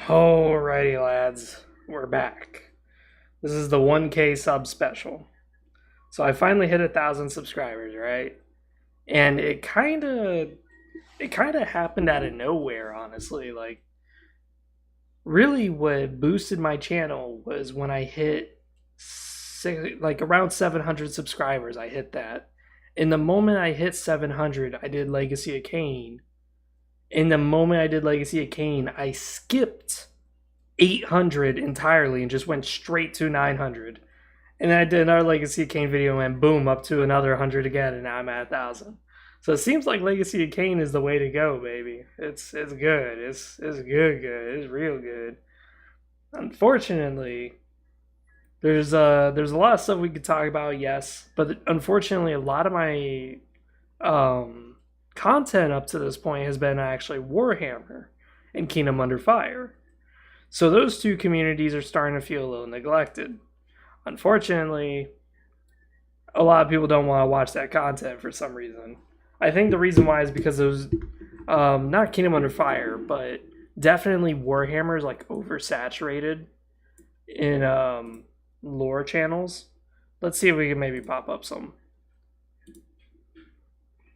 Alrighty, lads, we're back. This is the 1K sub special. So I finally hit 1,000 subscribers, right? And it kind of happened out of nowhere, honestly. Like, really, what boosted my channel was when I hit like around 700 subscribers. I hit that. In the moment I hit 700, I did Legacy of Kain. In the moment I did Legacy of Kain, I skipped 800 entirely and just went straight to 900. And then I did another Legacy of Kain video and boom, up to another 100 again, and now I'm at 1,000. So it seems like Legacy of Kain is the way to go, baby. It's good. It's good. It's real good. Unfortunately, there's a lot of stuff we could talk about, yes, but unfortunately, a lot of my content up to this point has been actually Warhammer and Kingdom Under Fire. So those two communities are starting to feel a little neglected. Unfortunately, a lot of people don't want to watch that content for some reason. I think the reason why is because those, not Kingdom Under Fire, but definitely Warhammer is like oversaturated in lore channels. Let's see if we can maybe pop up some.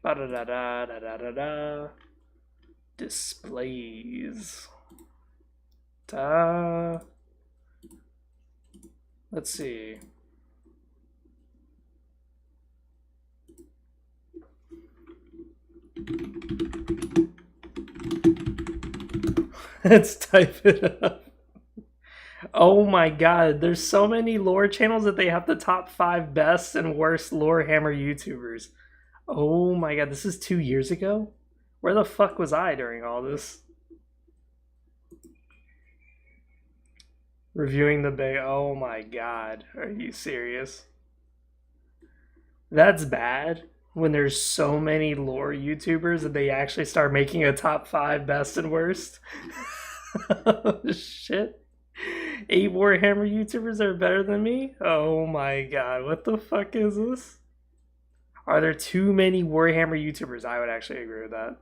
Ba-da-da-da-da-da-da-da. Displays. Let's see. Let's type it up. Oh my god, there's so many lore channels that they have the top 5 best and worst Lorehammer YouTubers. Oh my god, this is 2 years ago? Where the fuck was I during all this? Reviewing the Bay. Oh my god, are you serious? That's bad when there's so many lore YouTubers that they actually start making a top 5 best and worst. Oh, shit. 8 Warhammer YouTubers are better than me? Oh my god, what the fuck is this? Are there too many Warhammer YouTubers? I would actually agree with that.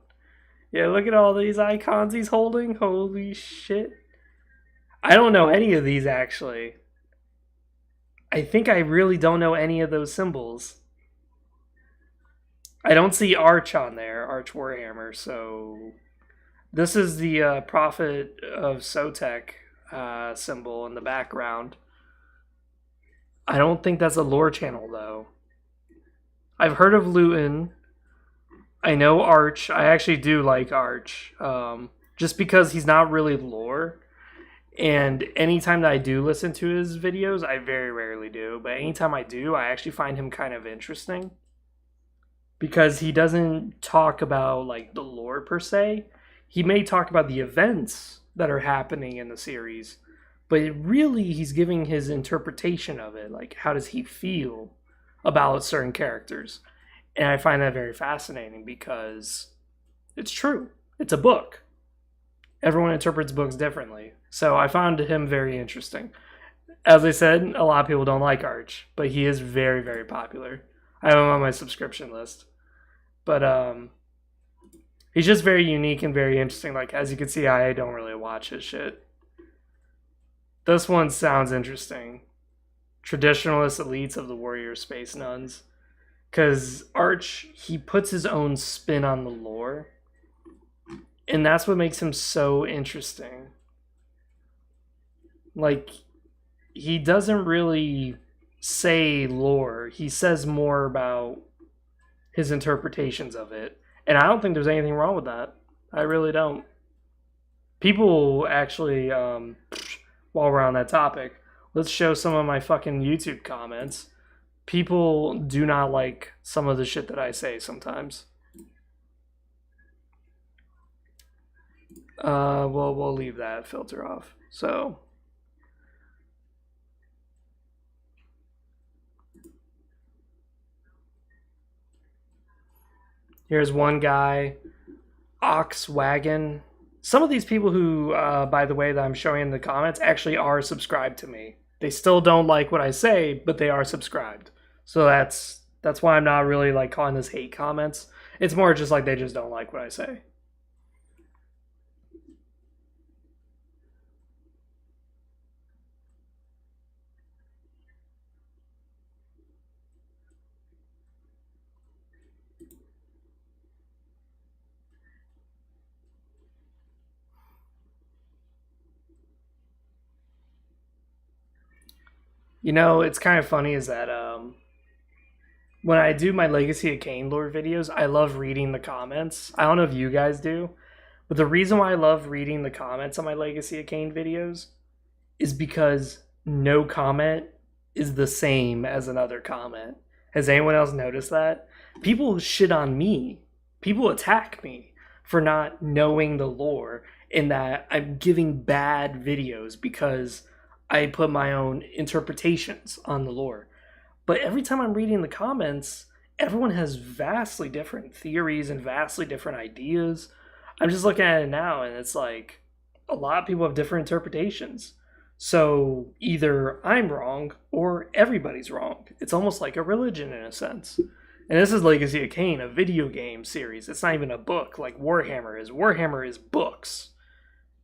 Yeah, look at all these icons he's holding. Holy shit. I don't know any of these, actually. I think I really don't know any of those symbols. I don't see Arch on there, Arch Warhammer, so... This is the Prophet of Sotek symbol in the background. I don't think that's a lore channel, though. I've heard of Luton. I know Arch. I actually do like Arch. Just because he's not really lore. And anytime that I do listen to his videos, I very rarely do, but anytime I do, I actually find him kind of interesting. Because he doesn't talk about like the lore per se. He may talk about the events that are happening in the series, but really he's giving his interpretation of it. Like, how does he feel about certain characters? And I find that very fascinating because it's true. It's a book. Everyone interprets books differently. So I found him very interesting. As I said, a lot of people don't like Arch, but he is very, very popular. I have him on my subscription list. But he's just very unique and very interesting. Like, as you can see, I don't really watch his shit. This one sounds interesting. Traditionalist elites of the warrior space nuns. Because Arch, he puts his own spin on the lore. And that's what makes him so interesting. Like, he doesn't really say lore. He says more about his interpretations of it. And I don't think there's anything wrong with that. I really don't. People actually, while we're on that topic, let's show some of my fucking YouTube comments. People do not like some of the shit that I say sometimes. We'll leave that filter off. So... Here's one guy, Ox Wagon. Some of these people who, by the way, that I'm showing in the comments actually are subscribed to me. They still don't like what I say, but they are subscribed. So that's why I'm not really like calling this hate comments. It's more just like they just don't like what I say. You know, it's kind of funny is that when I do my Legacy of Kain lore videos, I love reading the comments. I don't know if you guys do, but the reason why I love reading the comments on my Legacy of Kain videos is because no comment is the same as another comment. Has anyone else noticed that? People shit on me. People attack me for not knowing the lore and that I'm giving bad videos because I put my own interpretations on the lore. But every time I'm reading the comments, everyone has vastly different theories and vastly different ideas. I'm just looking at it now and it's like a lot of people have different interpretations. So either I'm wrong or everybody's wrong. It's almost like a religion in a sense. And this is Legacy of Kain, a video game series. It's not even a book like Warhammer is. Warhammer is books.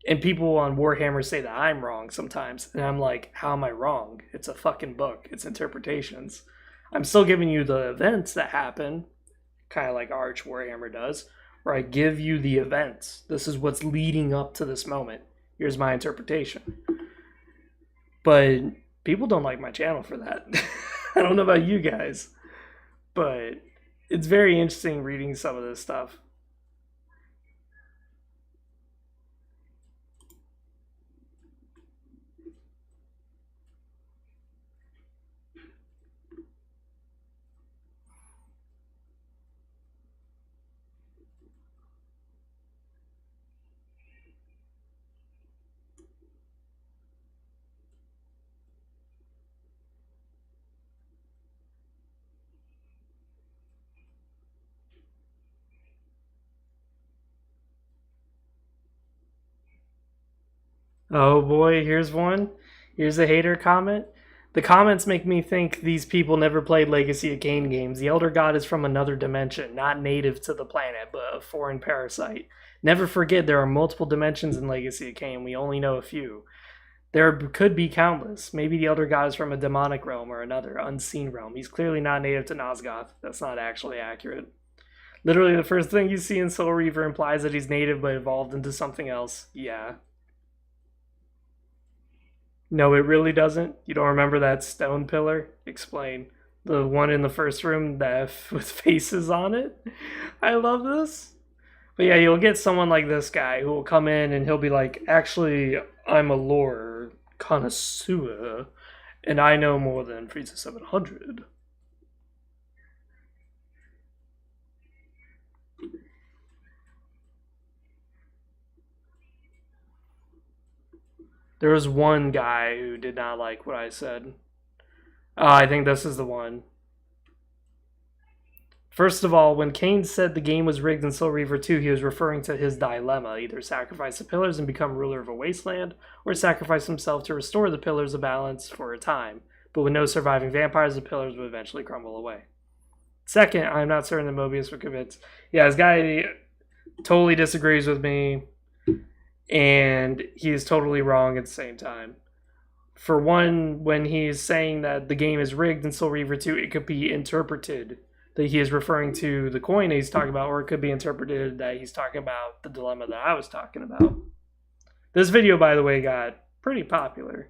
And people on Warhammer say that I'm wrong sometimes. And I'm like, how am I wrong? It's a fucking book. It's interpretations. I'm still giving you the events that happen, kind of like Arch Warhammer does, where I give you the events. This is what's leading up to this moment. Here's my interpretation. But people don't like my channel for that. I don't know about you guys, but it's very interesting reading some of this stuff. Oh boy, here's one. Here's a hater comment. The comments make me think these people never played Legacy of Kain games. The Elder God is from another dimension, not native to the planet, but a foreign parasite. Never forget there are multiple dimensions in Legacy of Kain. We only know a few. There could be countless. Maybe the Elder God is from a demonic realm or another unseen realm. He's clearly not native to Nosgoth. That's not actually accurate. Literally, the first thing you see in Soul Reaver implies that he's native but evolved into something else. Yeah. No, it really doesn't. You don't remember that stone pillar? Explain. The one in the first room that with faces on it? I love this. But yeah, you'll get someone like this guy who will come in and he'll be like, actually, I'm a lore connoisseur, and I know more than Frieza 700. There was one guy who did not like what I said. I think this is the one. First of all, when Kain said the game was rigged in Soul Reaver 2, he was referring to his dilemma: either sacrifice the pillars and become ruler of a wasteland, or sacrifice himself to restore the pillars of balance for a time. But with no surviving vampires, the pillars would eventually crumble away. Second, I'm not certain that Mobius would convince. Yeah, this guy totally disagrees with me, and he is totally wrong at the same time. For one, when he's saying that the game is rigged in Soul Reaver 2, it could be interpreted that he is referring to the coin that he's talking about, or it could be interpreted that he's talking about the dilemma that I was talking about. This video, by the way, got pretty popular.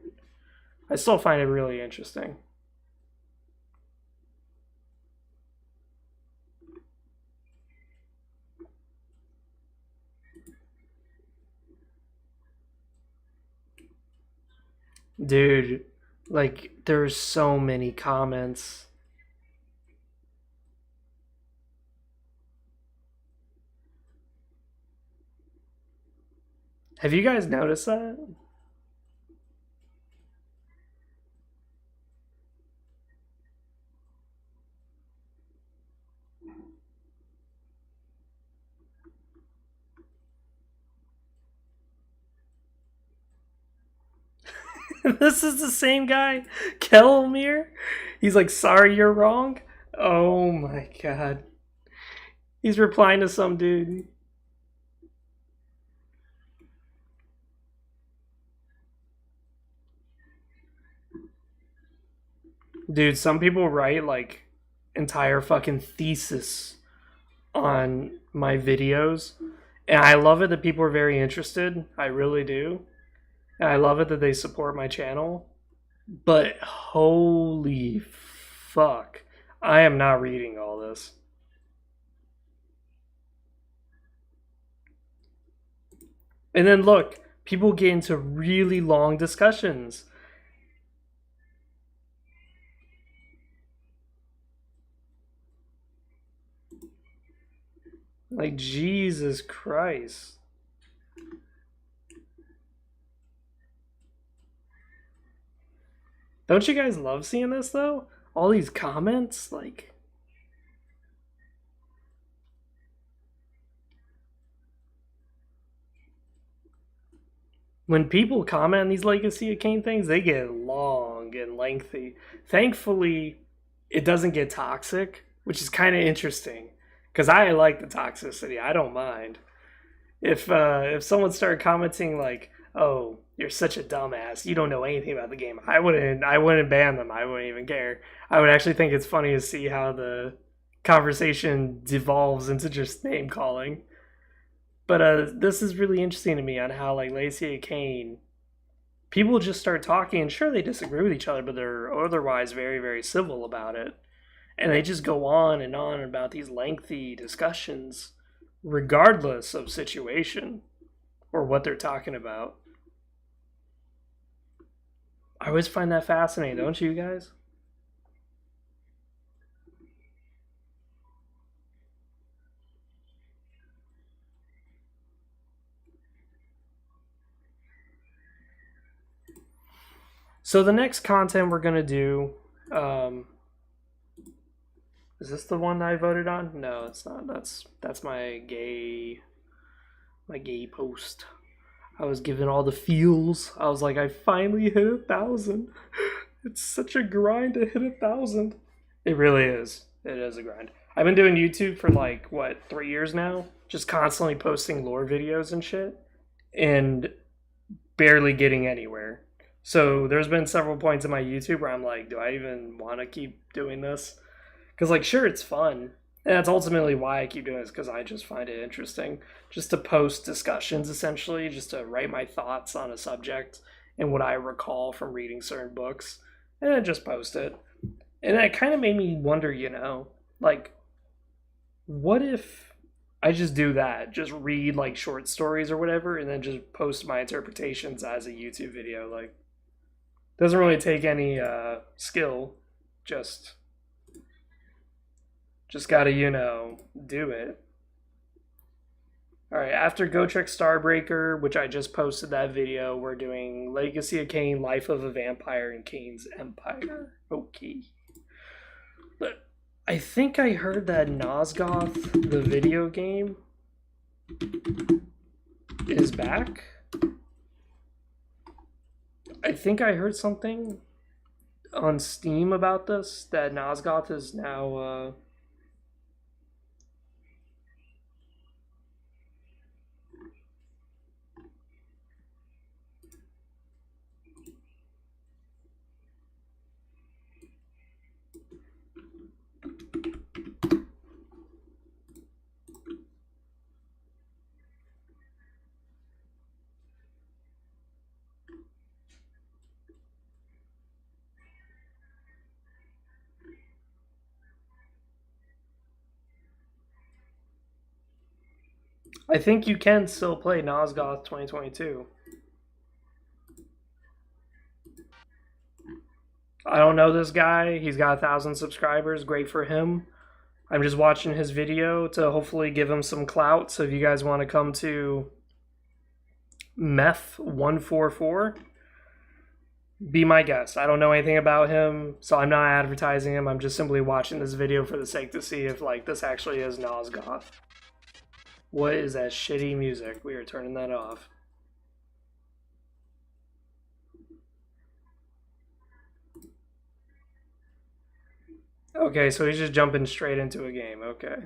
I still find it really interesting. Dude, like, there's so many comments. Have you guys noticed that? This is the same guy, Kelmir. He's like, sorry, you're wrong. Oh my god. He's replying to some dude. Dude, some people write like entire fucking thesis on my videos. And I love it that people are very interested. I really do. And I love it that they support my channel. But holy fuck. I am not reading all this. And then look, people get into really long discussions. Like, Jesus Christ. Don't you guys love seeing this, though? All these comments, like... When people comment on these Legacy of Kain things, they get long and lengthy. Thankfully, it doesn't get toxic, which is kind of interesting. Because I like the toxicity. I don't mind. If someone started commenting like, "Oh, you're such a dumbass. You don't know anything about the game," I wouldn't ban them. I wouldn't even care. I would actually think it's funny to see how the conversation devolves into just name calling. But this is really interesting to me on how like Lacey and Kane, people just start talking, and sure they disagree with each other, but they're otherwise very very civil about it, and they just go on and on about these lengthy discussions, regardless of situation or what they're talking about. I always find that fascinating, don't you guys? So the next content we're gonna do, um, is this the one that I voted on? No, it's not. That's my gay post. I was given all the feels. I was like, I finally hit 1,000. It's such a grind to hit 1,000. It really is. It is a grind. I've been doing YouTube for like what 3 years now, just constantly posting lore videos and shit, and barely getting anywhere. So there's been several points in my YouTube where I'm like, do I even want to keep doing this? Because like, sure, it's fun, and that's ultimately why I keep doing this because I just find it interesting, just to post discussions essentially, just to write my thoughts on a subject and what I recall from reading certain books, and then just post it. And that kind of made me wonder, like, what if I just do that, just read like short stories or whatever, and then just post my interpretations as a YouTube video? Like, doesn't really take any skill, just gotta do it. All right, after Go Trek Starbreaker, which I just posted that video, we're doing Legacy of Kain, Life of a Vampire, and Kain's Empire. Okay. But I think I heard that Nosgoth, the video game, is back. I think I heard something on Steam about this, that Nosgoth is now I think you can still play Nosgoth 2022. I don't know this guy. He's got 1,000 subscribers. Great for him. I'm just watching his video to hopefully give him some clout. So if you guys want to come to Meth144, be my guest. I don't know anything about him, so I'm not advertising him. I'm just simply watching this video for the sake to see if like this actually is Nosgoth. What is that shitty music? We are turning that off. Okay, so he's just jumping straight into a game. Okay.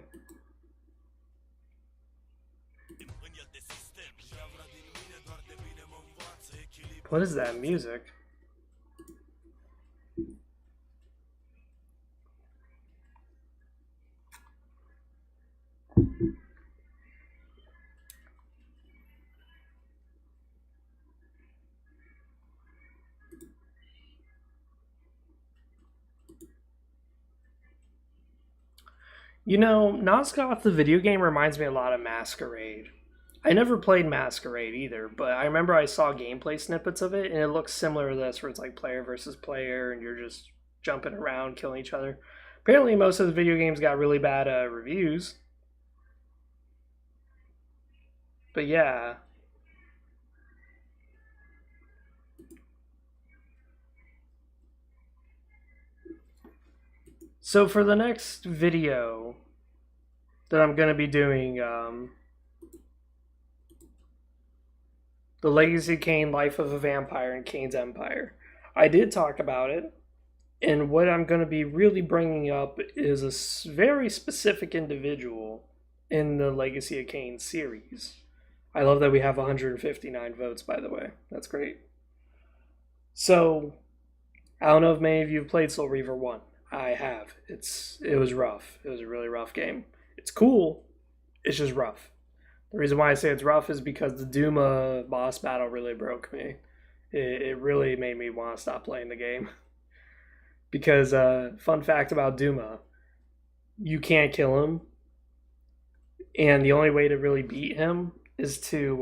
What is that music? You know, Nosgoth, the video game, reminds me a lot of Masquerade. I never played Masquerade either, but I remember I saw gameplay snippets of it, and it looks similar to this, where it's like player versus player, and you're just jumping around, killing each other. Apparently, most of the video games got really bad reviews. But yeah. So for the next video that I'm going to be doing, The Legacy of Kain, Life of a Vampire, and Kain's Empire, I did talk about it. And what I'm going to be really bringing up is a very specific individual in the Legacy of Kain series. I love that we have 159 votes, by the way. That's great. So, I don't know if many of you have played Soul Reaver 1. I have. It was rough. It was a really rough game. It's cool. It's just rough. The reason why I say it's rough is because the Duma boss battle really broke me. It really made me want to stop playing the game. Because, fun fact about Duma, you can't kill him. And the only way to really beat him is to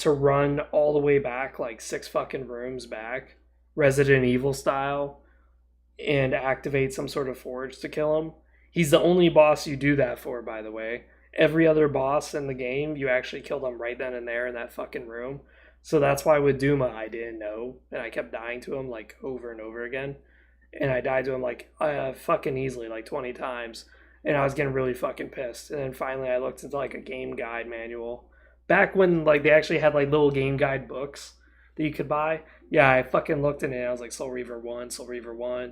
run all the way back, like 6 fucking rooms back, Resident Evil style, and activate some sort of forge to kill him. He's the only boss you do that for, by the way. Every other boss in the game, you actually kill them right then and there in that fucking room. So that's why with Duma, I didn't know, and I kept dying to him like over and over again. And I died to him like fucking easily, like 20 times. And I was getting really fucking pissed. And then finally I looked into like a game guide manual. Back when like they actually had like little game guide books that you could buy. Yeah, I fucking looked in it and I was like, Soul Reaver 1,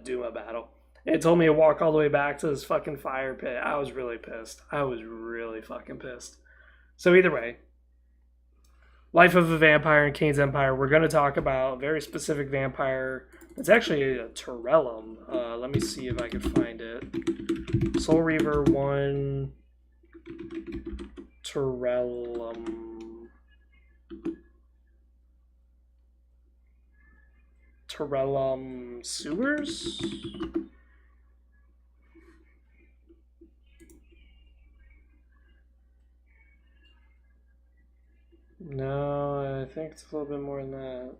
Duma battle. And it told me to walk all the way back to this fucking fire pit. I was really pissed. I was really fucking pissed. So either way, Life of a Vampire and Kain's Empire, we're going to talk about a very specific vampire. It's actually a Torellum. Let me see if I can find it. Soul Reaver 1 Torellum. Torellum Sewers? No, I think it's a little bit more than that.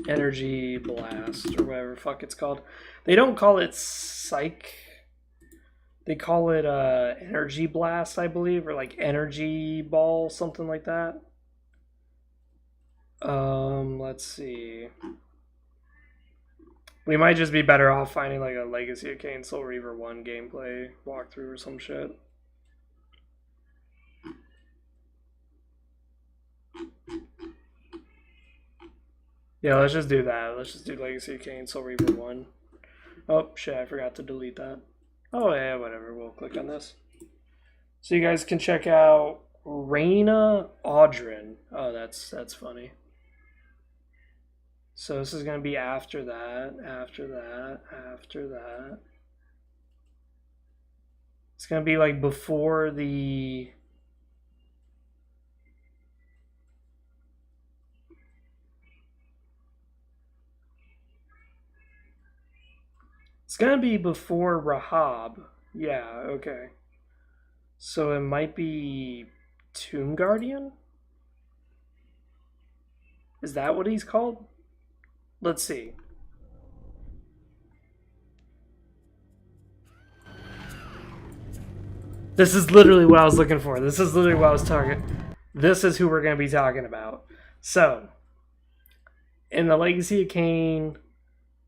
Energy Blast, or whatever the fuck it's called. They don't call it Psych. They call it Energy Blast, I believe, or like Energy Ball, something like that. Let's see. We might just be better off finding like a Legacy of Kain Soul Reaver 1 gameplay walkthrough or some shit. Yeah, let's just do that. Let's just do Legacy of Kain Soul Reaver 1. Oh, shit, I forgot to delete that. Oh, yeah, whatever. We'll click on this. So you guys can check out Raina Audrin. Oh, that's funny. So this is going to be after that, after that, after that. It's going to be like before the... It's going to be before Rahab. Yeah, okay. So it might be Tomb Guardian? Is that what he's called? Let's see. This is literally what I was looking for. This is literally what I was talking. This is who we're going to be talking about. So, in the Legacy of Kain,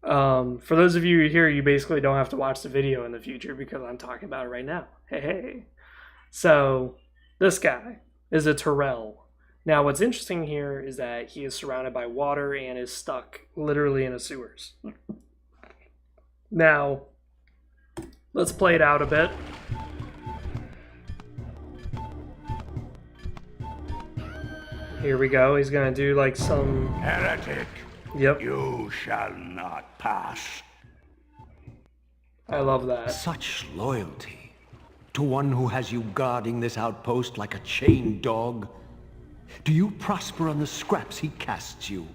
for those of you here, you basically don't have to watch the video in the future because I'm talking about it right now. Hey. So, this guy is a Torell. Now, what's interesting here is that he is surrounded by water and is stuck literally in a sewers. Now, let's play it out a bit. Here we go. He's going to do like some... Heretic. Yep. You shall not pass. I love that. Such loyalty to one who has you guarding this outpost like a chained dog. Do you prosper on the scraps he casts you?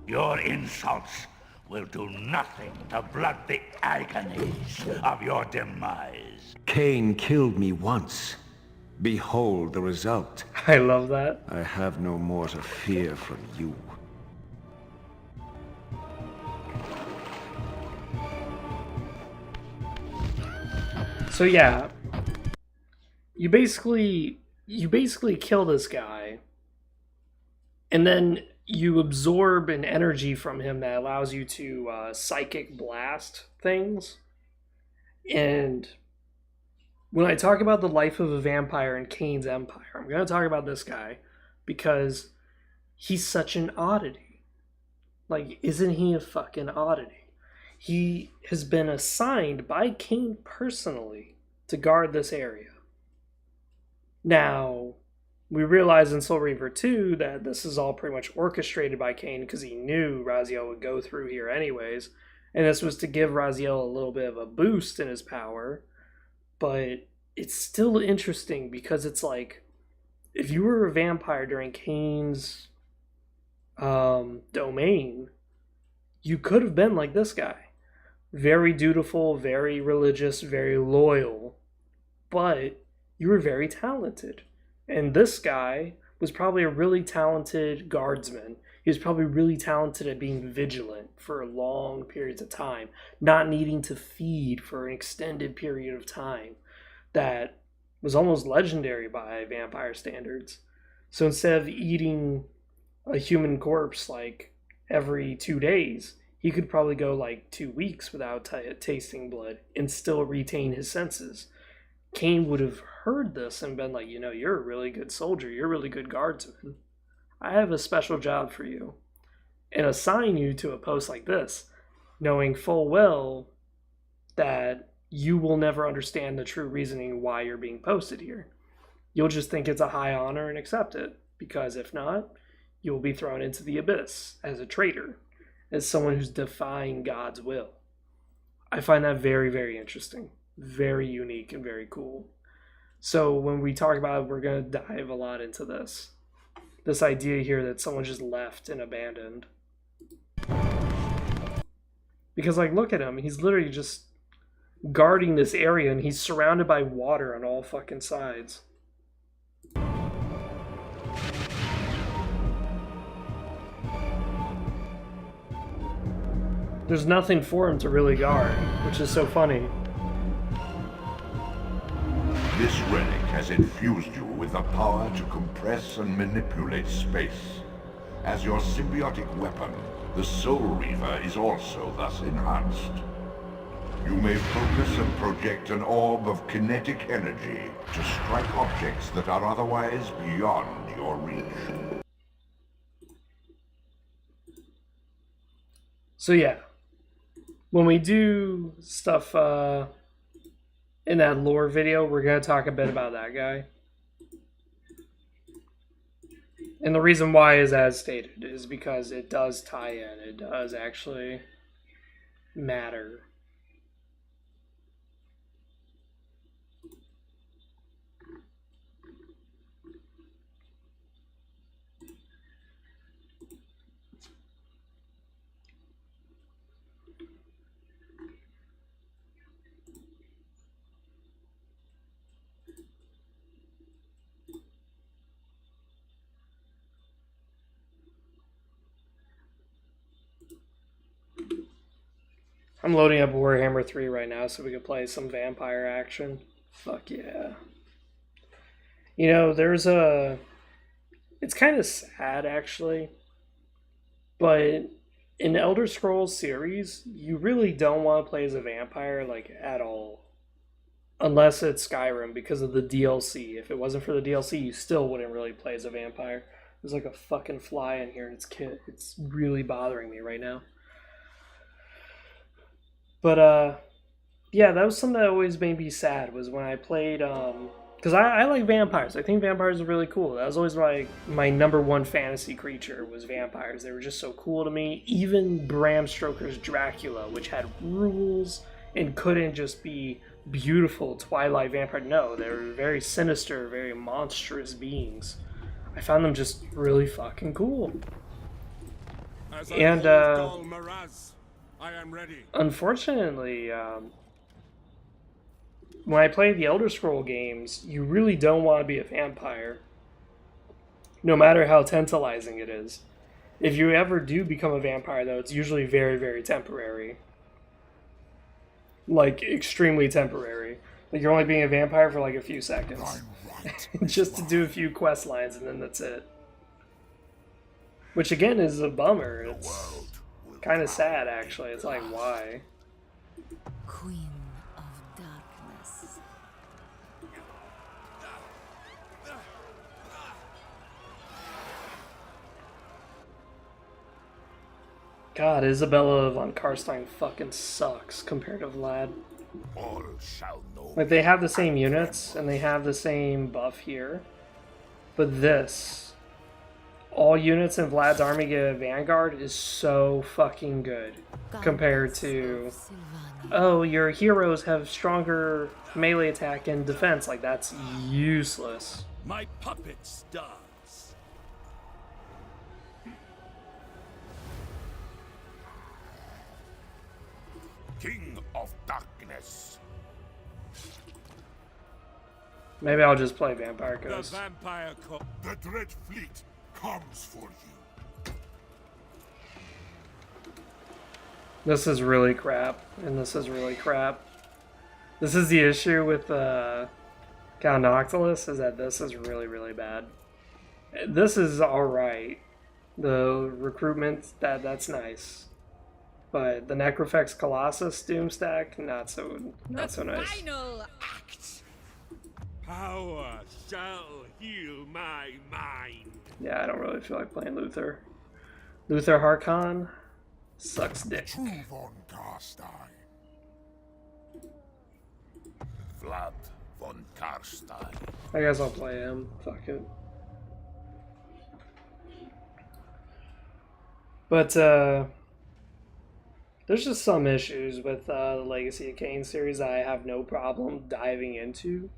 Your insults will do nothing to blunt the agonies of your demise. Kain killed me once. Behold the result. I love that. I have no more to fear from you. So yeah, you basically kill this guy, and then you absorb an energy from him that allows you to psychic blast things. And when I talk about the life of a vampire in Kain's empire, I'm going to talk about this guy because he's such an oddity. Like, isn't he a fucking oddity? He has been assigned by Kain personally to guard this area. Now, we realize in Soul Reaver 2 that this is all pretty much orchestrated by Kain because he knew Raziel would go through here anyways. And this was to give Raziel a little bit of a boost in his power. But it's still interesting because it's like, if you were a vampire during Kain's domain, you could have been like this guy. Very dutiful, very religious, very loyal. But you were very talented. And this guy was probably a really talented guardsman. He was probably really talented at being vigilant for long periods of time, not needing to feed for an extended period of time. That was almost legendary by vampire standards. So instead of eating a human corpse like every 2 days, he could probably go like 2 weeks without tasting blood and still retain his senses. Kain would have heard this and been like, you're a really good soldier. You're a really good guardsman. I have a special job for you. And assign you to a post like this, knowing full well that you will never understand the true reasoning why you're being posted here. You'll just think it's a high honor and accept it. Because if not, you will be thrown into the abyss as a traitor, as someone who's defying God's will. I find that very, very interesting. Very unique and very cool. So when we talk about it, we're going to dive a lot into this. This idea here that someone just left and abandoned. Because, like, look at him. He's literally just guarding this area and he's surrounded by water on all fucking sides. There's nothing for him to really guard, which is so funny. This relic has infused you with the power to compress and manipulate space. As your symbiotic weapon, the Soul Reaver is also thus enhanced. You may focus and project an orb of kinetic energy to strike objects that are otherwise beyond your reach. So yeah, when we do stuff in that lore video, we're going to talk a bit about that guy. And the reason why is as stated, is because it does tie in. It does actually matter. I'm loading up Warhammer 3 right now so we can play some vampire action. Fuck yeah. There's a... It's kind of sad, actually. But in Elder Scrolls series, you really don't want to play as a vampire, like, at all. Unless it's Skyrim, because of the DLC. If it wasn't for the DLC, you still wouldn't really play as a vampire. There's like a fucking fly in here, and it's really bothering me right now. But, yeah, that was something that always made me sad, was when I played, because I like vampires. I think vampires are really cool. That was always my number one fantasy creature was vampires. They were just so cool to me. Even Bram Stoker's Dracula, which had rules and couldn't just be beautiful Twilight vampire. No, they were very sinister, very monstrous beings. I found them just really fucking cool. As I And, hold Dol Maraz, I am ready. Unfortunately, when I play the Elder Scroll games, you really don't want to be a vampire. No matter how tantalizing it is. If you ever do become a vampire, though, it's usually very, very temporary. Like, extremely temporary. Like, you're only being a vampire for like a few seconds. Just to do a few quest lines, and then that's it. Which, again, is a bummer. It's kind of sad, actually. It's like, why? Queen of Darkness. God, Isabella von Karstein fucking sucks compared to Vlad. All shall know. Like, they have the same units, and they have the same buff here. But this, all units in Vlad's army get a Vanguard, is so fucking good. Compared to, oh, your heroes have stronger melee attack and defense. Like, that's useless. My puppet starts. King of Darkness. Maybe I'll just play Vampire The Ghost. vampire call. The Dread Fleet comes for you. This is really crap, and this is really crap. This is the issue with Count Noctilus, is that this is really, really bad. This is alright. The recruitment, that's nice. But the Necrofex Colossus Doom stack, not so nice. Final act. Power shall heal my mind. Yeah, I don't really feel like playing Luther. Luther Harkon sucks dick. True von Karstein. Vlad von Karstein. I guess I'll play him. Fuck it. But, there's just some issues with the Legacy of Kain series that I have no problem diving into.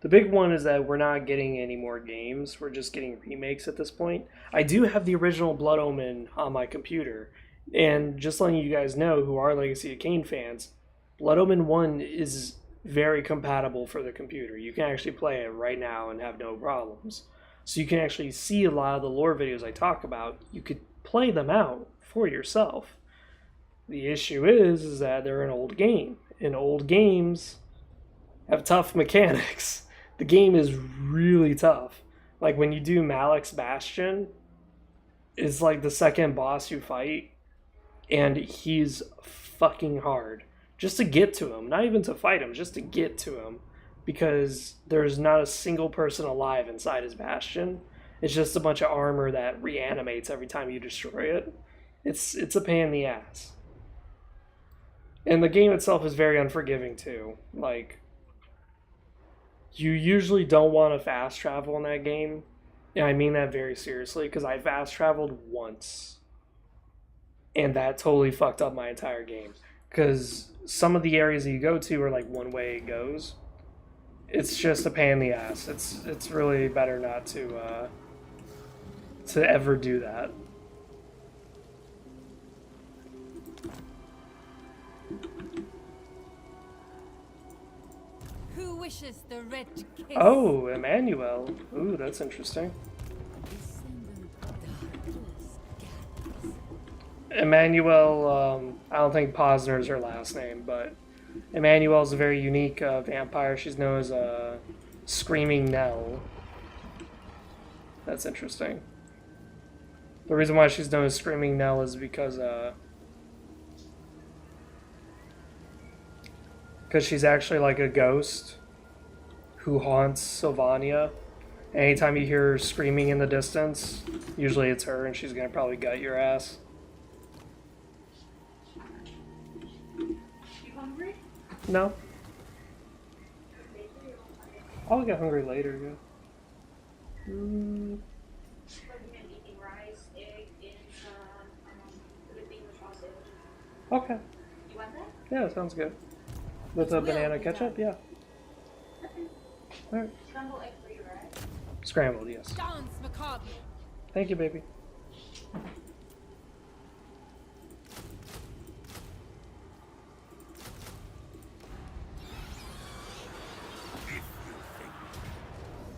The big one is that we're not getting any more games. We're just getting remakes at this point. I do have the original Blood Omen on my computer. And just letting you guys know who are Legacy of Kain fans, Blood Omen 1 is very compatible for the computer. You can actually play it right now and have no problems. So you can actually see a lot of the lore videos I talk about. You could play them out for yourself. The issue is that they're an old game. And old games have tough mechanics. The game is really tough. Like when you do Malek's Bastion, it's like the second boss you fight, and he's fucking hard. Just to get to him, not even to fight him, just to get to him. Because there's not a single person alive inside his Bastion. It's just a bunch of armor that reanimates every time you destroy it. It's a pain in the ass. And the game itself is very unforgiving too. Like, you usually don't want to fast travel in that game. And I mean that very seriously, because I fast traveled once. And that totally fucked up my entire game. Because some of the areas that you go to are like one way it goes. It's just a pain in the ass. It's really better not to ever do that. Who wishes the red kiss? Oh, Emmanuel. Ooh, that's interesting. Descendant of darkness gathers. Emmanuel, I don't think Posner's her last name, but Emmanuel's a very unique vampire. She's known as Screaming Nell. That's interesting. The reason why she's known as Screaming Nell is because she's actually like a ghost who haunts Sylvania. Anytime you hear her screaming in the distance, usually it's her, and she's gonna probably gut your ass. You hungry? No. I'll get hungry later, yeah. What are you eating? Rice, egg, and Filipino sausage. Okay. You want that? Yeah, sounds good. With a banana ketchup, yeah. Alright. Scrambled egg for you, right? Scrambled, yes. Dance macabre. Thank you, baby.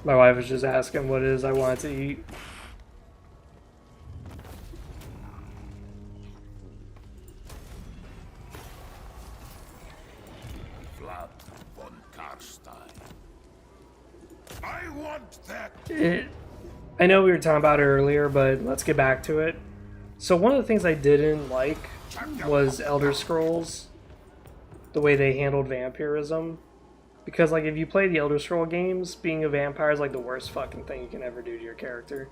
My wife was just asking what it is I wanted to eat. Vlad von Karstein. I want that. I know we were talking about it earlier, but let's get back to it. So one of the things I didn't like was Elder Scrolls, the way they handled vampirism. Because, like, if you play the Elder Scroll games, being a vampire is, like, the worst fucking thing you can ever do to your character.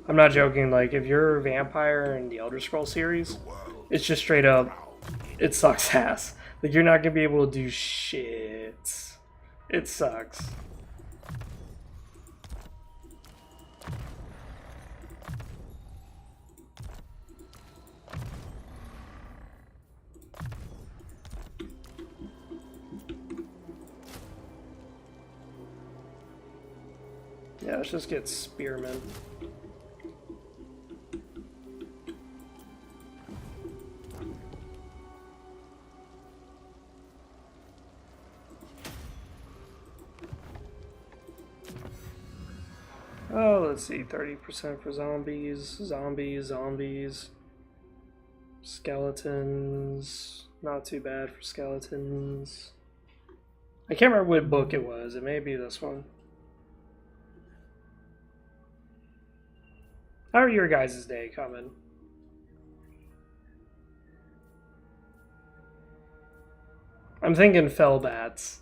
I'm not joking, like, if you're a vampire in the Elder Scroll series, it's just straight up, it sucks ass. Like, you're not gonna be able to do shit. It sucks. Yeah, let's just get Spearman. Oh, let's see, 30% for zombies, zombies. Skeletons, not too bad for skeletons. I can't remember what book it was, it may be this one. How are your guys' day coming? I'm thinking Fellbats,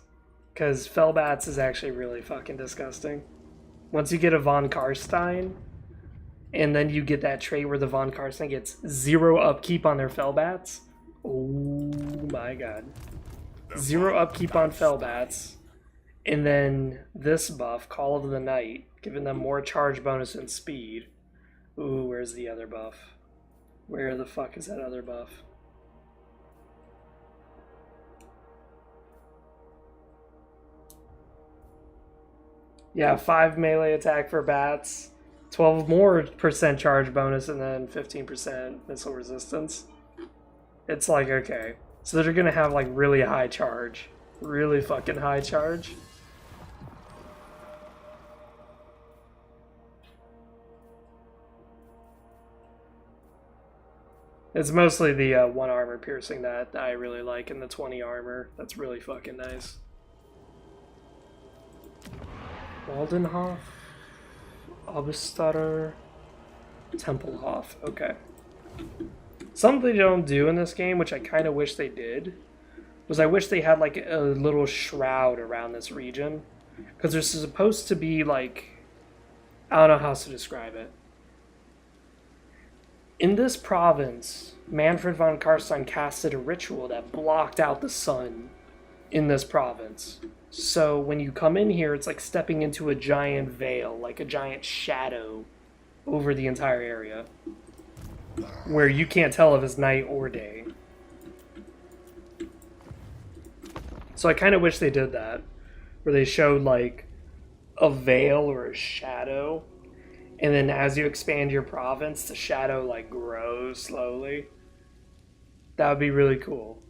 because Fellbats is actually really fucking disgusting. Once you get a Von Karstein, and then you get that trait where the Von Karstein gets 0 upkeep on their Fellbats. Oh my god. 0 upkeep on Fellbats. And then this buff, Call of the Night, giving them more charge bonus and speed. Ooh, where's the other buff? Where the fuck is that other buff? Yeah, 5 melee attack for bats, 12 more % charge bonus, and then 15% missile resistance. It's like, okay. So they're gonna have like really high charge. Really fucking high charge. It's mostly the 1 armor piercing that I really like, and the 20 armor. That's really fucking nice. Waldenhof, Obstatter, Templehof. Okay. Something they don't do in this game, which I kind of wish they did, was I wish they had like a little shroud around this region. Because there's supposed to be like, I don't know how else to describe it. In this province, Manfred von Karstein casted a ritual that blocked out the sun in this province. So when you come in here, it's like stepping into a giant veil, like a giant shadow over the entire area, where you can't tell if it's night or day. So I kind of wish they did that, where they showed like a veil or a shadow, and then as you expand your province, the shadow like grows slowly. That would be really cool.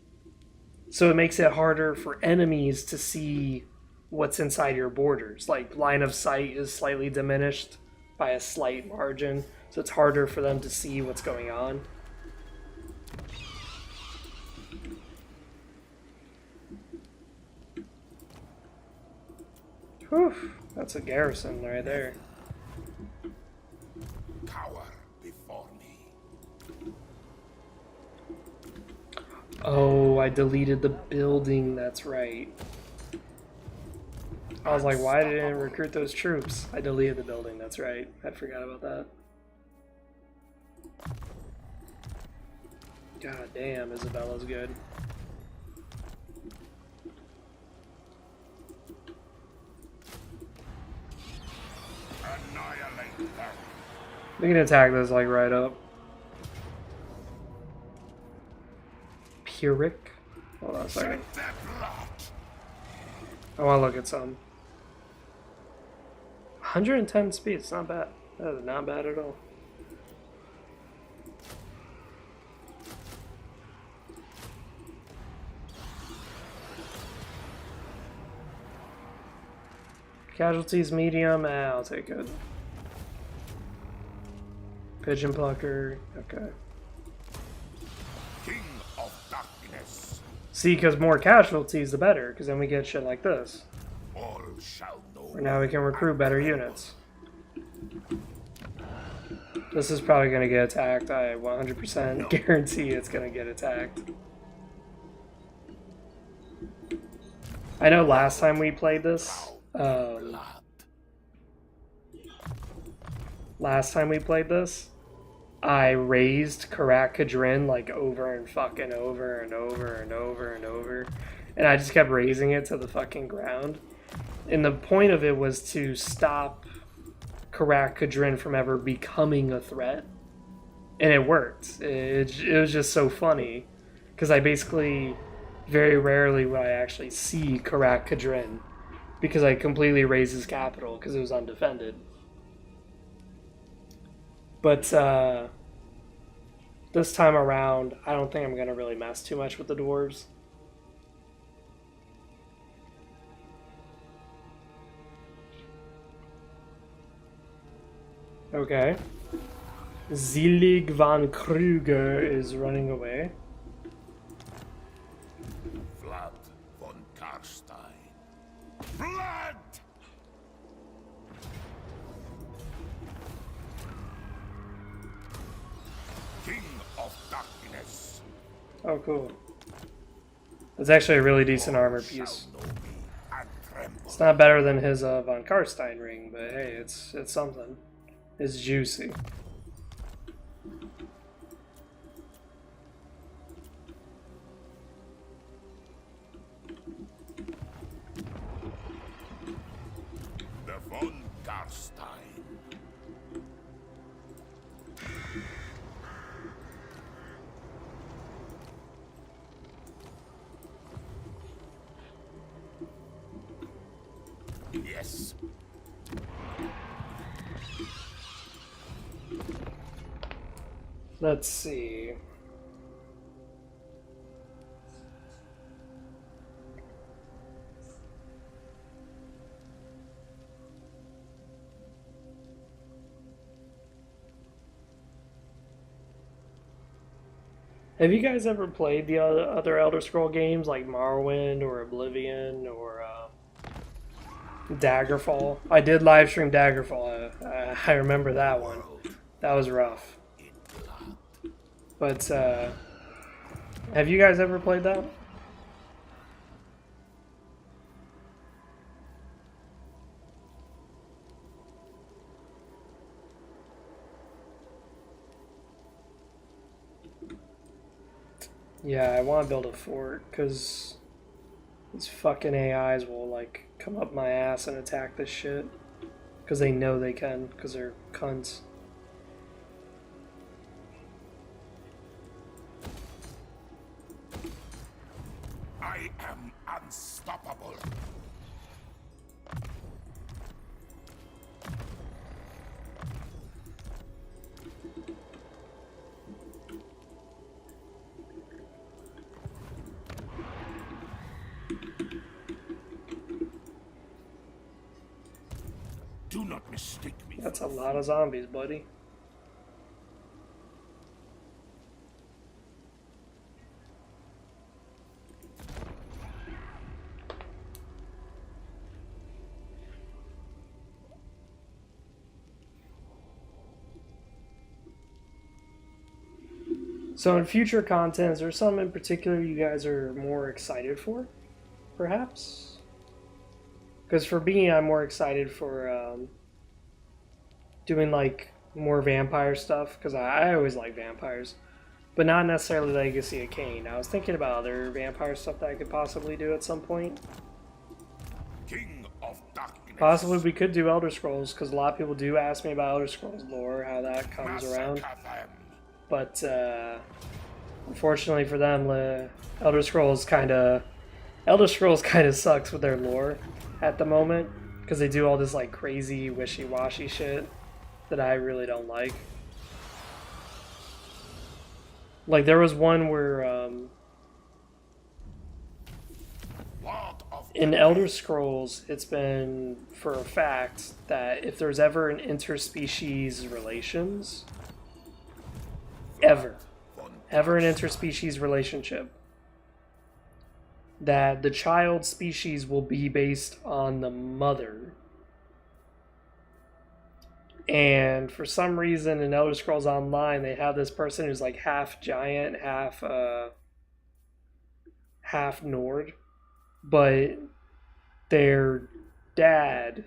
So it makes it harder for enemies to see what's inside your borders. Like, line of sight is slightly diminished by a slight margin, so it's harder for them to see what's going on. Whew, that's a garrison right there. Cower before me. Oh, I deleted the building, that's right. I was like, why didn't I recruit those troops? I deleted the building, that's right. I forgot about that. God damn, Isabella's good. Annihilate them. We can attack this like right up. Pyrrhic? Hold on a second. I want to look at some. 110 speed, it's not bad. That is not bad at all. Casualties medium, I'll take it. Pigeon plucker, okay. King of Darkness, See, because more casualties, the better, because then we get shit like this. all shall know. Where now we can recruit better units. This is probably going to get attacked. I 100% guarantee it's going to get attacked. I know last time we played this, I raised Karak Kadrin like over and fucking over and over and over and over. And I just kept raising it to the fucking ground. And the point of it was to stop Karak Kadrin from ever becoming a threat. And it worked. It was just so funny. Because I basically, very rarely would I actually see Karak Kadrin. Because I completely raised his capital because it was undefended. But this time around, I don't think I'm going to really mess too much with the dwarves. Okay. Zilig van Kruger is running away. Vlad von Karstein. Blood! King of Darkness. Oh, cool. It's actually a really decent armor piece. Know me and tremble. It's not better than his von Karstein ring, but hey, it's something. It's juicy. The von Karstein. Yes. Let's see. Have you guys ever played the other Elder Scroll games like Morrowind or Oblivion or Daggerfall? I did live stream Daggerfall. I remember that one. That was rough. But have you guys ever played that? Yeah, I want to build a fort because these fucking AIs will like come up my ass and attack this shit because they know they can because they're cunts. I am unstoppable. Do not mistake me. That's a lot of zombies, buddy. So in future content, is there some in particular you guys are more excited for, perhaps? Because for me, I'm more excited for doing like more vampire stuff, because I always like vampires, but not necessarily Legacy of Kain. I was thinking about other vampire stuff that I could possibly do at some point. King of Darkness. Possibly we could do Elder Scrolls, because a lot of people do ask me about Elder Scrolls lore, how that comes around. Massacre them. But unfortunately for them, Elder Scrolls kind of sucks with their lore at the moment. because they do all this like crazy wishy-washy shit that I really don't like. Like there was one where in Elder Scrolls, it's been for a fact that if there's ever an interspecies relations, ever an interspecies relationship, that the child species will be based on the mother. And for some reason in Elder Scrolls Online, they have this person who's like half giant, half Nord, but their dad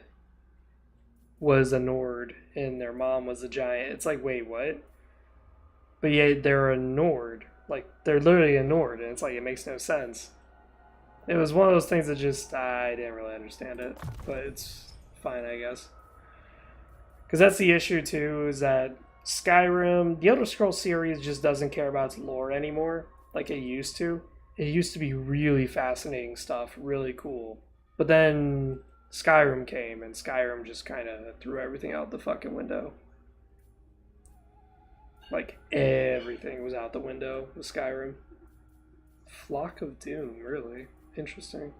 was a Nord and their mom was a giant. It's like, wait, what? But yeah, they're a Nord. Like, they're literally a Nord, and it's like, it makes no sense. It was one of those things that just, I didn't really understand it, but it's fine, I guess. Because that's the issue, too, is that Skyrim, the Elder Scrolls series just doesn't care about its lore anymore, like it used to. It used to be really fascinating stuff, really cool. But then Skyrim came, and Skyrim just kind of threw everything out the fucking window. Like, everything was out the window with Skyrim. Flock of Doom, really? Interesting.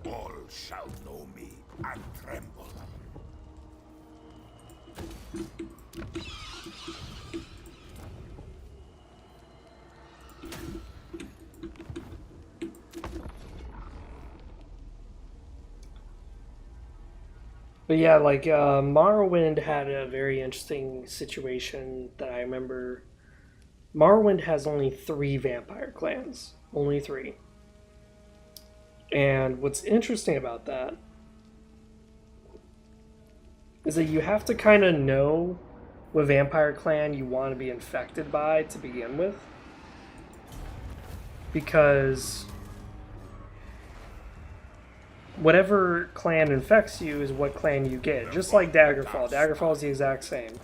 All shall know me and tremble. But yeah, like, Morrowind had a very interesting situation that I remember. Morrowind has only 3 vampire clans. Only 3. And what's interesting about that is that you have to kind of know what vampire clan you want to be infected by to begin with. Because whatever clan infects you is what clan you get. Just like Daggerfall. Daggerfall is the exact same.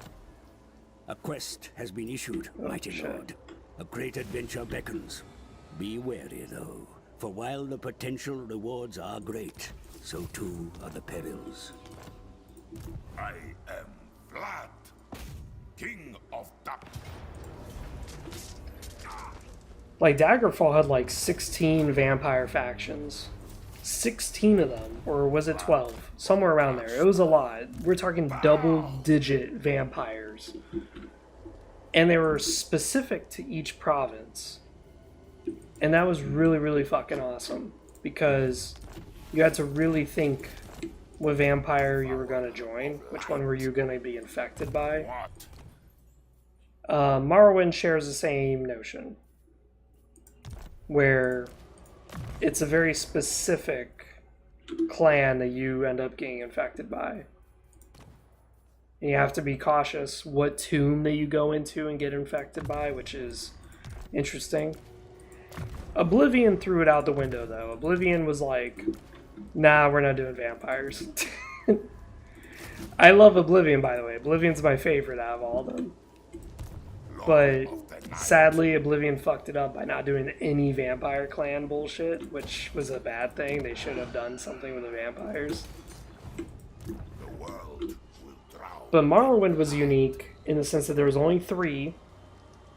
A quest has been issued, mighty shit. lord. A great adventure beckons. Be wary, though, for while the potential rewards are great, so too are the perils. I am Vlad, King of Darkness. Like, Daggerfall had like 16 vampire factions. 16 of them, or was it 12? Somewhere around there. It was a lot. We're talking double-digit vampires. And they were specific to each province. And that was really, really fucking awesome. Because you had to really think what vampire you were going to join. Which one were you going to be infected by. Morrowind shares the same notion. Where it's a very specific clan that you end up getting infected by. And you have to be cautious what tomb that you go into and get infected by, which is interesting. Oblivion threw it out the window, though. Oblivion was like, nah, we're not doing vampires. I love Oblivion, by the way. Oblivion's my favorite out of all of them. But sadly, Oblivion fucked it up by not doing any vampire clan bullshit, which was a bad thing. They should have done something with the vampires. But Morrowind was unique in the sense that there was only 3.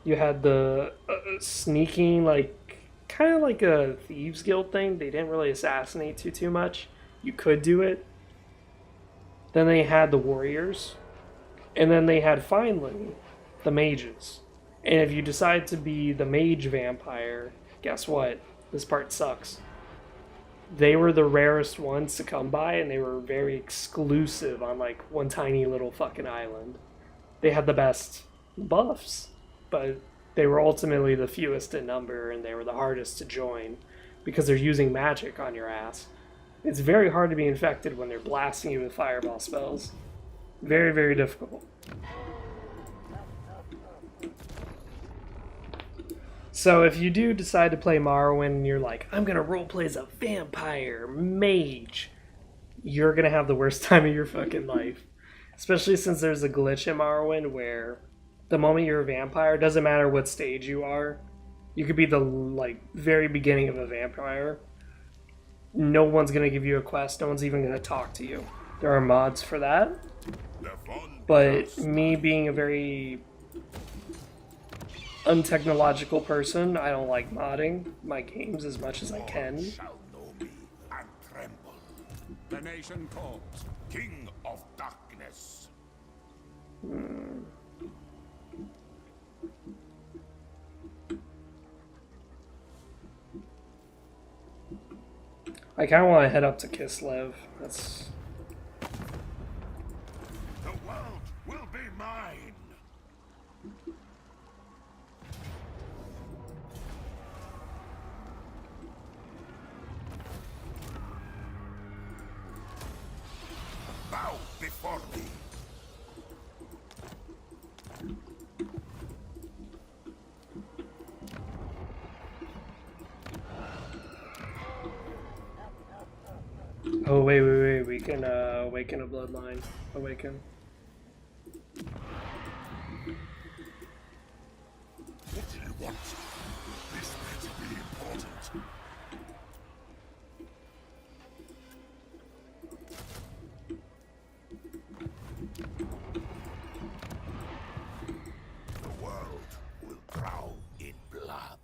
You had the sneaking, like, kind of like a Thieves Guild thing. They didn't really assassinate too much. You could do it. Then they had the warriors. And then they had, finally, the mages. And if you decide to be the mage vampire, guess what? This part sucks. They were the rarest ones to come by, and they were very exclusive on like one tiny little fucking island. They had the best buffs, but they were ultimately the fewest in number, and they were the hardest to join. because they're using magic on your ass. It's very hard to be infected when they're blasting you with fireball spells. Very, very difficult. So if you do decide to play Morrowind and you're like, I'm going to roleplay as a vampire mage, you're going to have the worst time of your fucking life. Especially since there's a glitch in Morrowind where the moment you're a vampire, doesn't matter what stage you are, you could be the like very beginning of a vampire. No one's going to give you a quest. No one's even going to talk to you. There are mods for that. But me being a very untechnological person, I don't like modding my games as much as I can. Shall know me and tremble. The nation calls. King of darkness. I kind of want to head up to Kislev. That's... The world will be mine. Bow before me. Oh, wait. We can awaken a bloodline. Awaken. What do you want? This better be important. The world will drown in blood.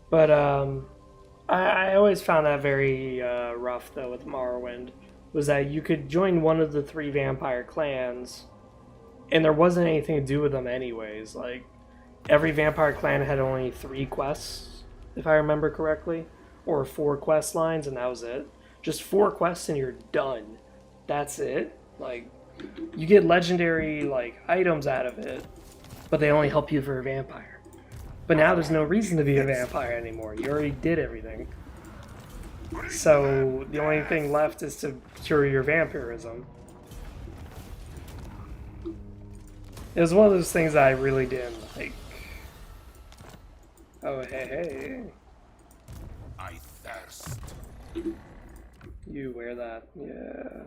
But I always found that very rough though with Morrowind, was that you could join one of the 3 vampire clans, and there wasn't anything to do with them anyways. Like every vampire clan had only 3 quests, if I remember correctly, or 4 quest lines, and that was it. Just 4 quests and you're done. That's it. Like you get legendary like items out of it, but they only help you for a vampire. But now there's no reason to be a vampire anymore. You already did everything. So the only thing left is to cure your vampirism. It was one of those things that I really didn't like. Oh, hey. I thirst. You wear that, yeah.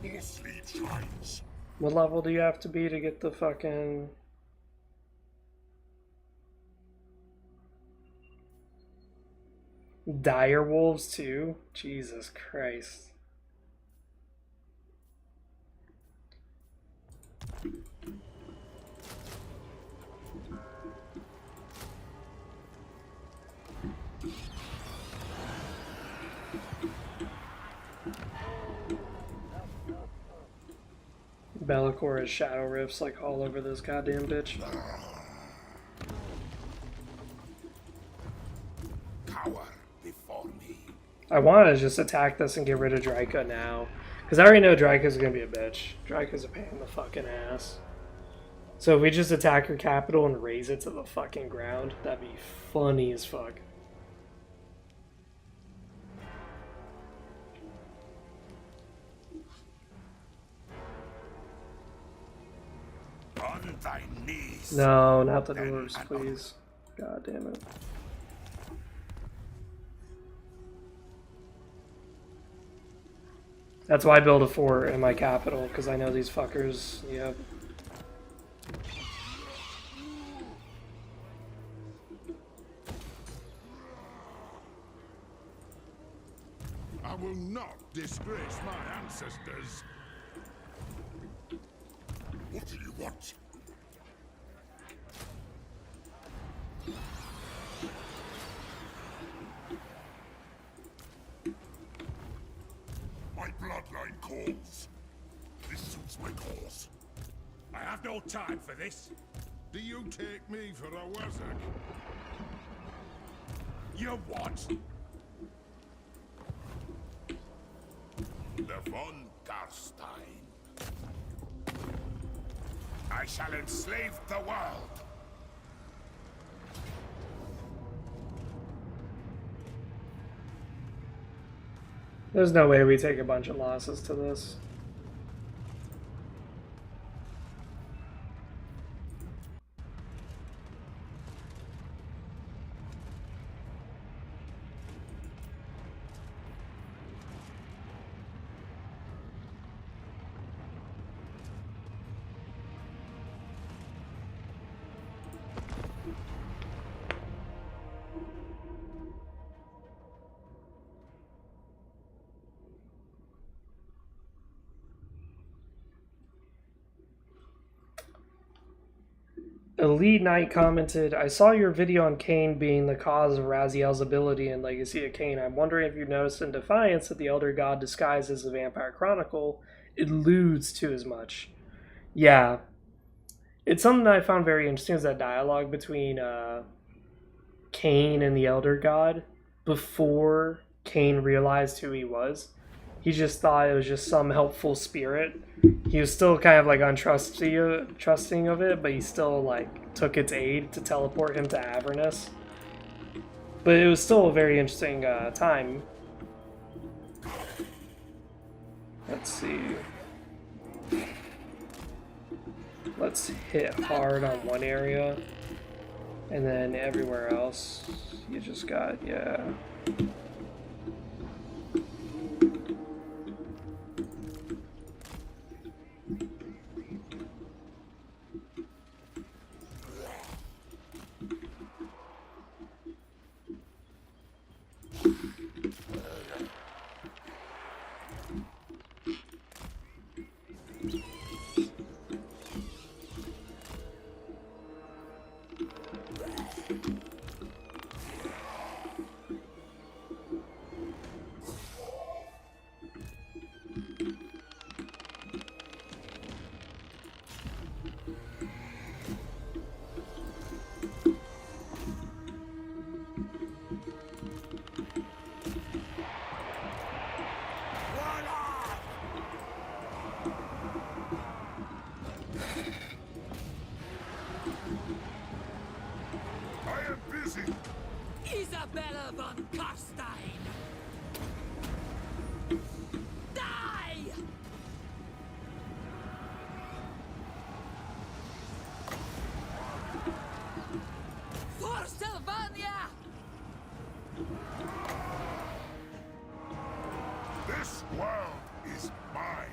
More sleep shrines. What level do you have to be to get the fucking... dire wolves too? Jesus Christ. Be'lakor has shadow rifts like all over this goddamn bitch. Cower before me. I want to just attack this and get rid of Draika now. Because I already know Draika's going to be a bitch. Draika's a pain in the fucking ass. So if we just attack her capital and raise it to the fucking ground, that'd be funny as fuck. On thy knees. No, not the dwarves, please. God damn it. That's why I build a fort in my capital, because I know these fuckers, yep. I will not disgrace my ancestors. What do you want? My bloodline calls. This suits my cause. I have no time for this. Do you take me for a wazak? You what? The von Garstein. I shall enslave the world. There's no way we take a bunch of losses to this. Elite Knight commented, I saw your video on Kain being the cause of Raziel's ability in Legacy of Kain. I'm wondering if you noticed in Defiance that the Elder God disguised as the Vampire Chronicle alludes to as much. Yeah. It's something that I found very interesting is that dialogue between Kain and the Elder God before Kain realized who he was. He just thought it was just some helpful spirit. He was still kind of like trusting of it, but he still like took its aid to teleport him to Avernus. But it was still a very interesting time. Let's see. Let's hit hard on one area, and then everywhere else, you just got, yeah. Isabella von Karstein! Die! For Sylvania! This world is mine.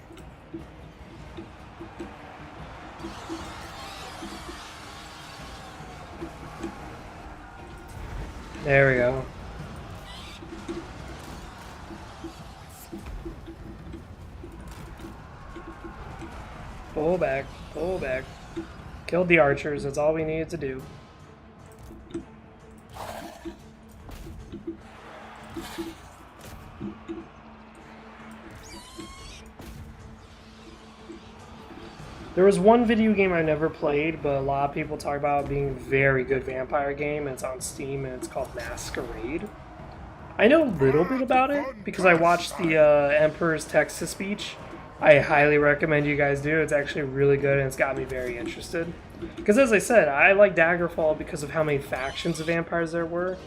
There we go. Pull back, pull back. Killed the archers, that's all we needed to do. There was one video game I never played, but a lot of people talk about it being a very good vampire game, and it's on Steam, and it's called Masquerade. I know a little bit about it, because I watched the Emperor's text-to-speech. I highly recommend you guys do. It's actually really good, and it's got me very interested. Because as I said, I like Daggerfall because of how many factions of vampires there were.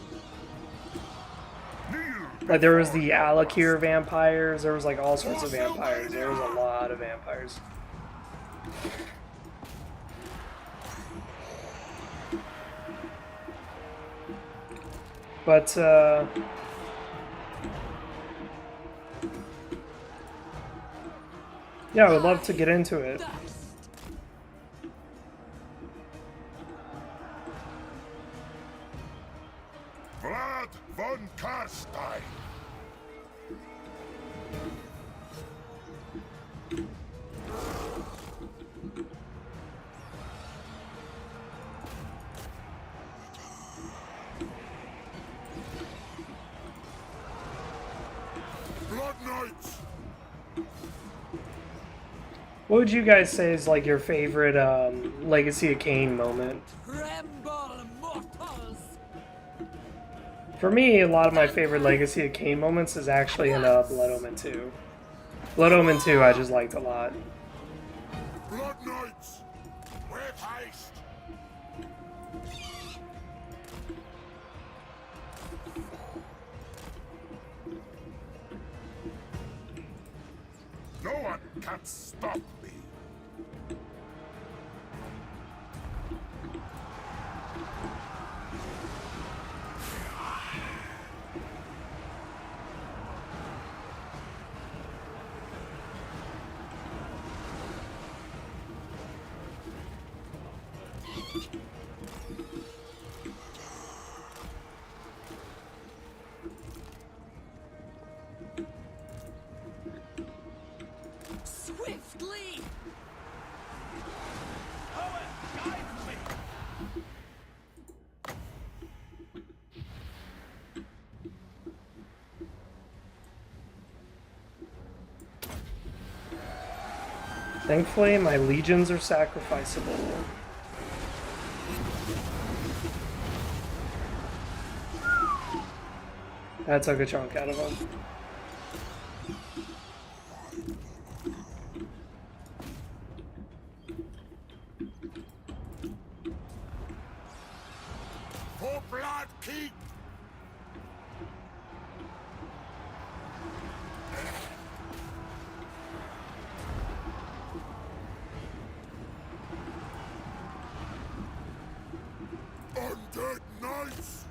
Like, there was the Alakir vampires, there was like all sorts of vampires. There was a lot of vampires. But, yeah, I would love to get into it. Von Karstein! Blood Knights! What would you guys say is like your favorite Legacy of Kain moment? Tremble, mortals! For me, a lot of my favorite Legacy of Kain moments is actually in Blood Omen 2. Blood Omen 2 I just liked a lot. Blood Knights! With haste! No one can stop me. Swiftly! Thankfully, my legions are sacrificable. That took a chunk out of him. For Blood King! Undead Knights!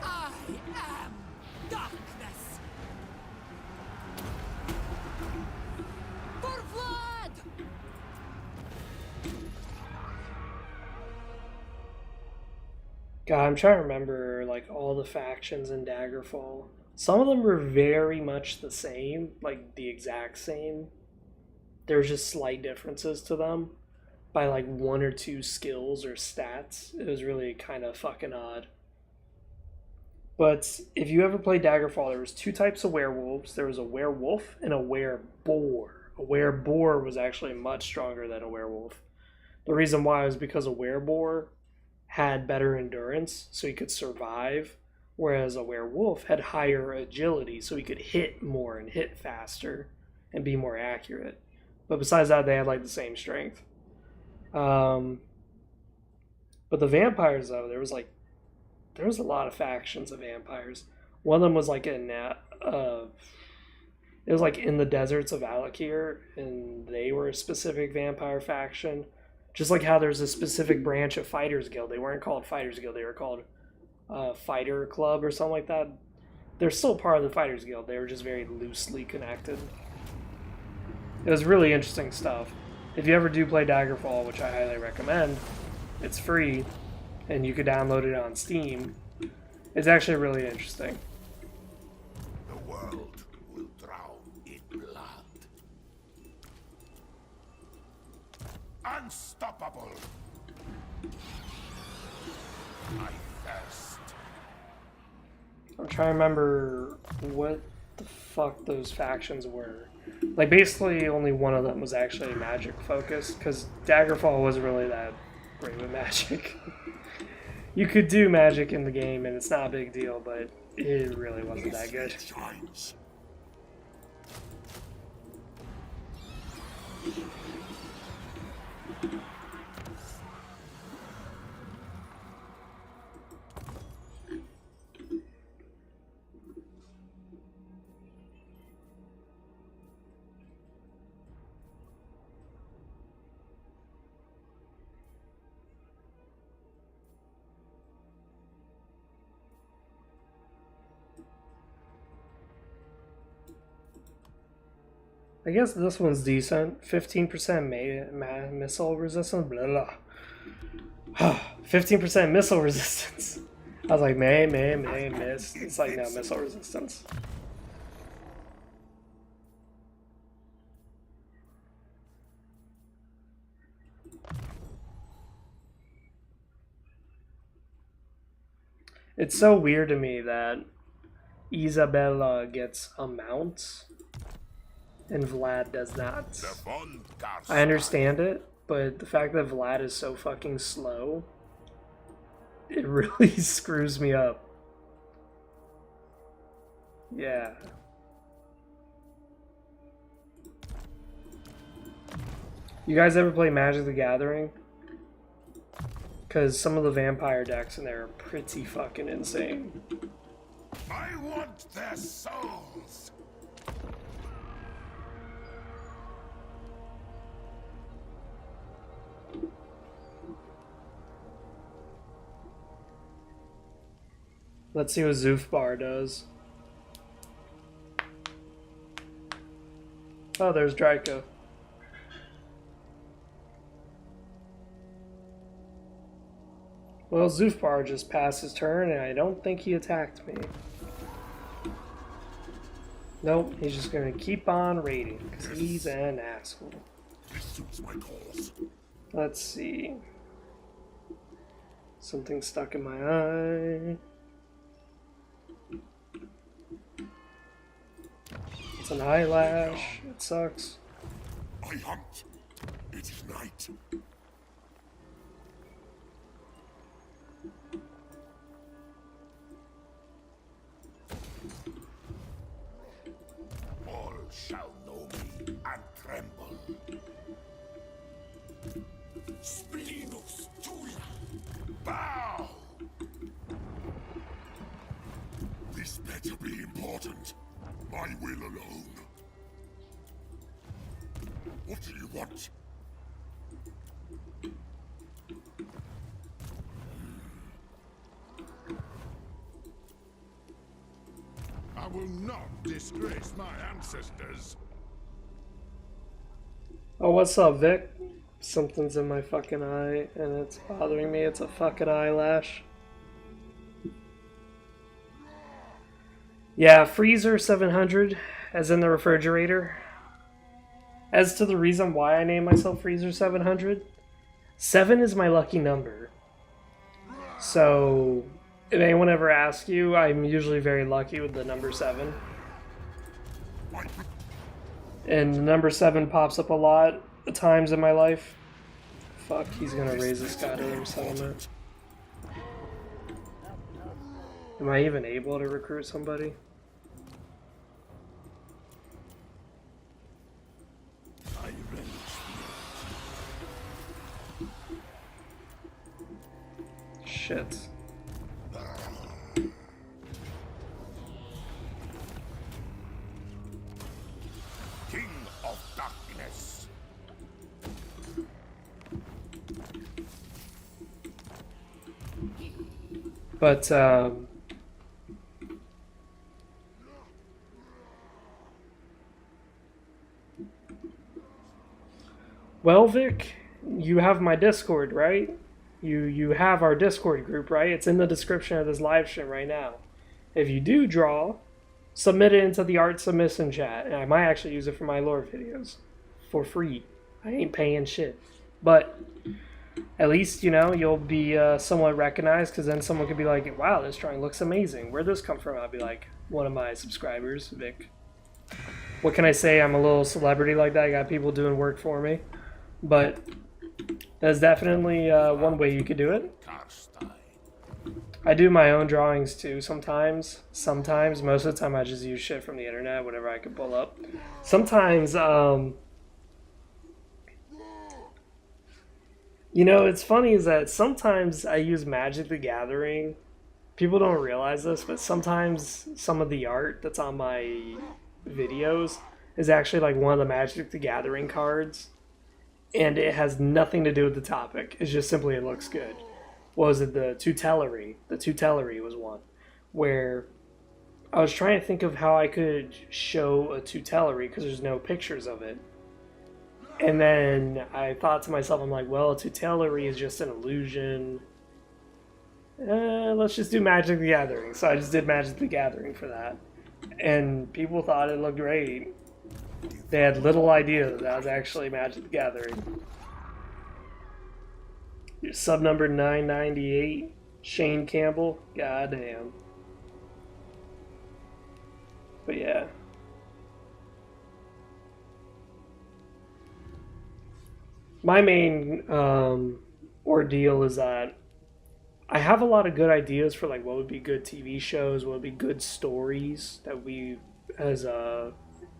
I am darkness! For blood! God, I'm trying to remember like all the factions in Daggerfall. Some of them were very much the same, like the exact same. There's just slight differences to them by like one or two skills or stats. It was really kind of fucking odd. But if you ever played Daggerfall, there was two types of werewolves. There was a werewolf and a wereboar. A wereboar was actually much stronger than a werewolf. The reason why was because a wereboar had better endurance, so he could survive, whereas a werewolf had higher agility, so he could hit more and hit faster and be more accurate. But besides that, they had like the same strength. But the vampires, though, there was a lot of factions of vampires. One of them was like it was like in the deserts of Alakir, and they were a specific vampire faction. Just like how there's a specific branch of Fighters Guild. They weren't called Fighters Guild, they were called Fighter Club or something like that. They're still part of the Fighters Guild, they were just very loosely connected. It was really interesting stuff. If you ever do play Daggerfall, which I highly recommend, it's free, and you could download it on Steam. It's actually really interesting. The world will drown in blood. Unstoppable! I thirst. I'm trying to remember what the fuck those factions were. Like, basically, only one of them was actually magic focused, because Daggerfall wasn't really that great with magic. You could do magic in the game, and it's not a big deal, but it really wasn't that good. Shines. I guess this one's decent. 15% missile resistance. Blah, blah. 15% missile resistance. I was like, miss. It's like, no, missile resistance. It's so weird to me that Isabella gets a mount and Vlad does not. I understand it, but the fact that Vlad is so fucking slow, it really screws me up. Yeah. You guys ever play Magic the Gathering? Because some of the vampire decks in there are pretty fucking insane. I want their souls. Let's see what Zoofbar does. Oh, there's Draco. Well, Zoofbar just passed his turn, and I don't think he attacked me. Nope, he's just gonna keep on raiding, because he's an asshole. This suits my cause. Let's see. Something stuck in my eye. It's an eyelash. It sucks. I hunt. It is night. All shall know me and tremble. Splinus Tula. Bow! This better be important. My will alone. What do you want? I will not disgrace my ancestors. Oh, what's up, Vic? Something's in my fucking eye, and it's bothering me. It's a fucking eyelash. Yeah, Freezer 700, as in the refrigerator. As to the reason why I named myself Freezer 700, 7 is my lucky number. So, if anyone ever asks you, I'm usually very lucky with the number 7. And the number 7 pops up a lot of times in my life. Fuck, he's gonna raise this guy to their settlement. Am I even able to recruit somebody? Shit. King of Darkness. But, well, Vic, you have my Discord, right? You have our Discord group, right? It's in the description of this live stream right now. If you do draw, submit it into the Art Submission chat, and I might actually use it for my lore videos for free. I ain't paying shit. But at least, you know, you'll be somewhat recognized, because then someone could be like, wow, this drawing looks amazing. Where'd this come from? I'll be like, one of my subscribers, Vic. What can I say? I'm a little celebrity like that. I got people doing work for me. But that's definitely one way you could do it. I do my own drawings too sometimes. Most of the time I just use shit from the internet, whatever I can pull up. Sometimes, you know, it's funny is that sometimes I use Magic the Gathering. People don't realize this, but sometimes some of the art that's on my videos is actually like one of the Magic the Gathering cards. And it has nothing to do with the topic. It's just simply it looks good. What was it? The Tutelary. The Tutelary was one. Where I was trying to think of how I could show a Tutelary because there's no pictures of it. And then I thought to myself, I'm like, well, a Tutelary is just an illusion. let's just do Magic the Gathering. So I just did Magic the Gathering for that. And people thought it looked great. They had little idea that was actually Magic the Gathering. Your sub number 998, Shane Campbell. Goddamn. But yeah. My main ordeal is that I have a lot of good ideas for like what would be good TV shows, what would be good stories that we, as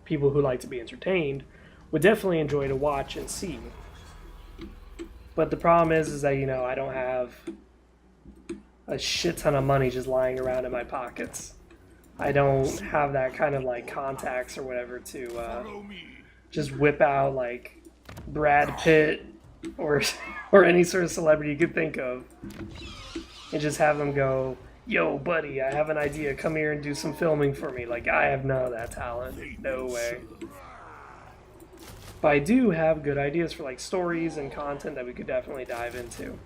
people who like to be entertained, would definitely enjoy to watch and see. But the problem is that, you know, I don't have a shit ton of money just lying around in my pockets. I don't have that kind of like contacts or whatever to just whip out like Brad Pitt or any sort of celebrity you could think of and just have them go, yo buddy, I have an idea, come here and do some filming for me. Like, I have none of that talent. No way. But I do have good ideas for like stories and content that we could definitely dive into.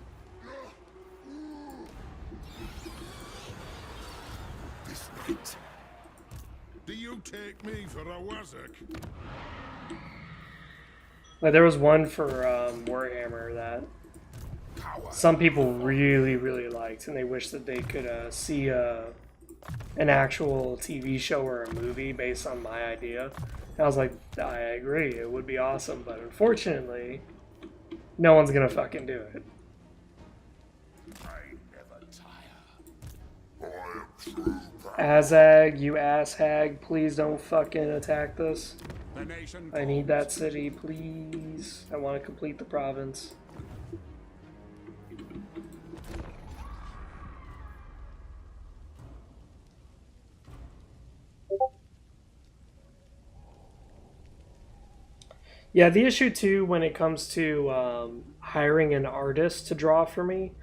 This night. Do you take me for a wazzock? Like, there was one for Warhammer that some people really, really liked, and they wish that they could see an actual TV show or a movie based on my idea. And I was like, I agree, it would be awesome, but unfortunately, no one's gonna fucking do it. I never tire. I am true power. Azag, you asshag, please don't fucking attack this. The nation I need that city, please. I want to complete the province. Yeah, the issue too when it comes to hiring an artist to draw for me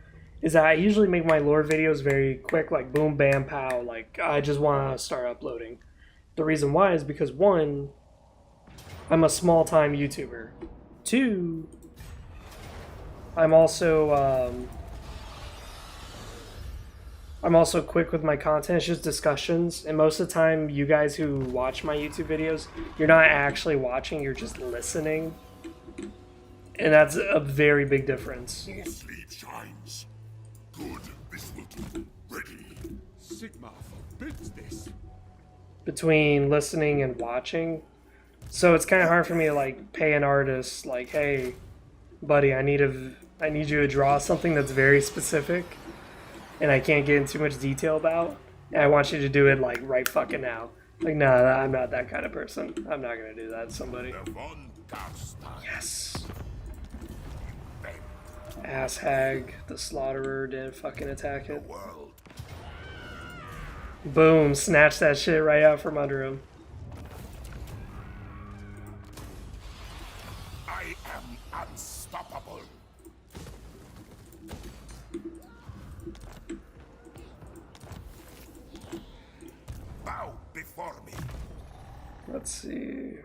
is that I usually make my lore videos very quick, like boom, bam, pow. Like, I just want to start uploading. The reason why is because, one, I'm a small-time YouTuber. Two, I'm also quick with my content. It's just discussions, and most of the time, you guys who watch my YouTube videos, you're not actually watching, you're just listening, and that's a very big difference. More sleep shines. Good. This will do. Ready. Sigma forbids this. Between listening and watching. So it's kind of hard for me to like pay an artist like, hey, buddy, I need you to draw something that's very specific and I can't get into too much detail about. And I want you to do it like right fucking now. Like, no, I'm not that kind of person. I'm not gonna do that to somebody. Yes. Ass hag, the slaughterer didn't fucking attack it. Boom, snatch that shit right out from under him. I am unstoppable. Bow before me. Let's see.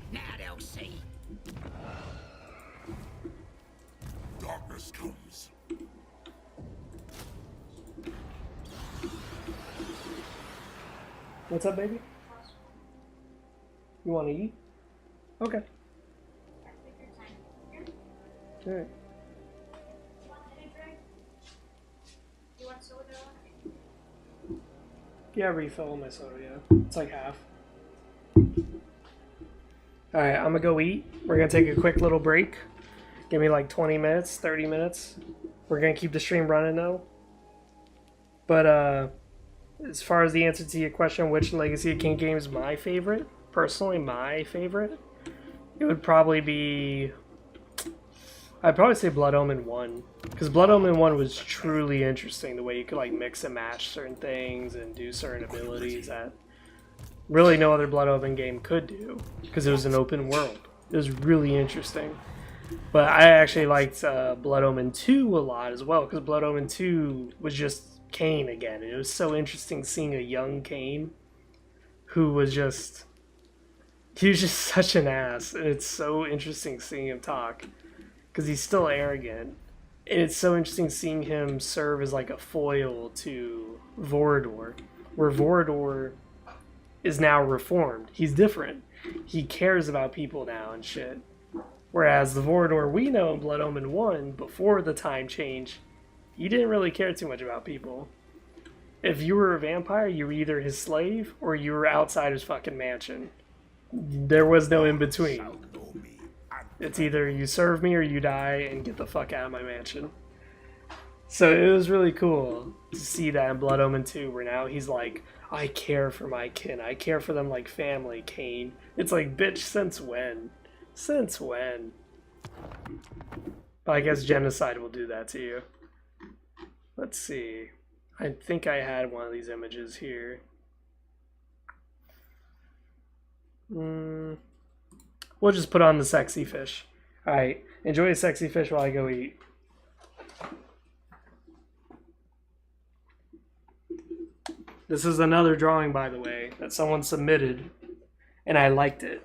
Now they'll see. Darkness comes. What's up, baby? You want to eat? Okay. Alright. You want soda? Yeah, refill my soda, yeah. It's like half. Alright, I'm gonna go eat. We're gonna take a quick little break. Give me like 20 minutes, 30 minutes. We're gonna keep the stream running though. But as far as the answer to your question, which Legacy of King game is my favorite? Personally, my favorite? It would probably be... I'd probably say Blood Omen 1. Because Blood Omen 1 was truly interesting. The way you could like mix and match certain things and do certain abilities that really no other Blood Omen game could do. Because it was an open world. It was really interesting. But I actually liked Blood Omen 2 a lot as well. Because Blood Omen 2 was just Kain again. And it was so interesting seeing a young Kain who was just he was just such an ass, and it's so interesting seeing him talk because he's still arrogant. And it's so interesting seeing him serve as like a foil to Vorador, where Vorador is now reformed. He's different. He cares about people now and shit. Whereas the Vorador we know in Blood Omen 1, before the time change, he didn't really care too much about people. If you were a vampire, you were either his slave or you were outside his fucking mansion. There was no in between. It's either you serve me or you die and get the fuck out of my mansion. So it was really cool to see that in Blood Omen 2, where now he's like, I care for my kin. I care for them like family, Kain. It's like, bitch, since when? Since when? But I guess genocide will do that to you. Let's see. I think I had one of these images here. We'll just put on the sexy fish. Alright, enjoy a sexy fish while I go eat. This is another drawing, by the way, that someone submitted, and I liked it.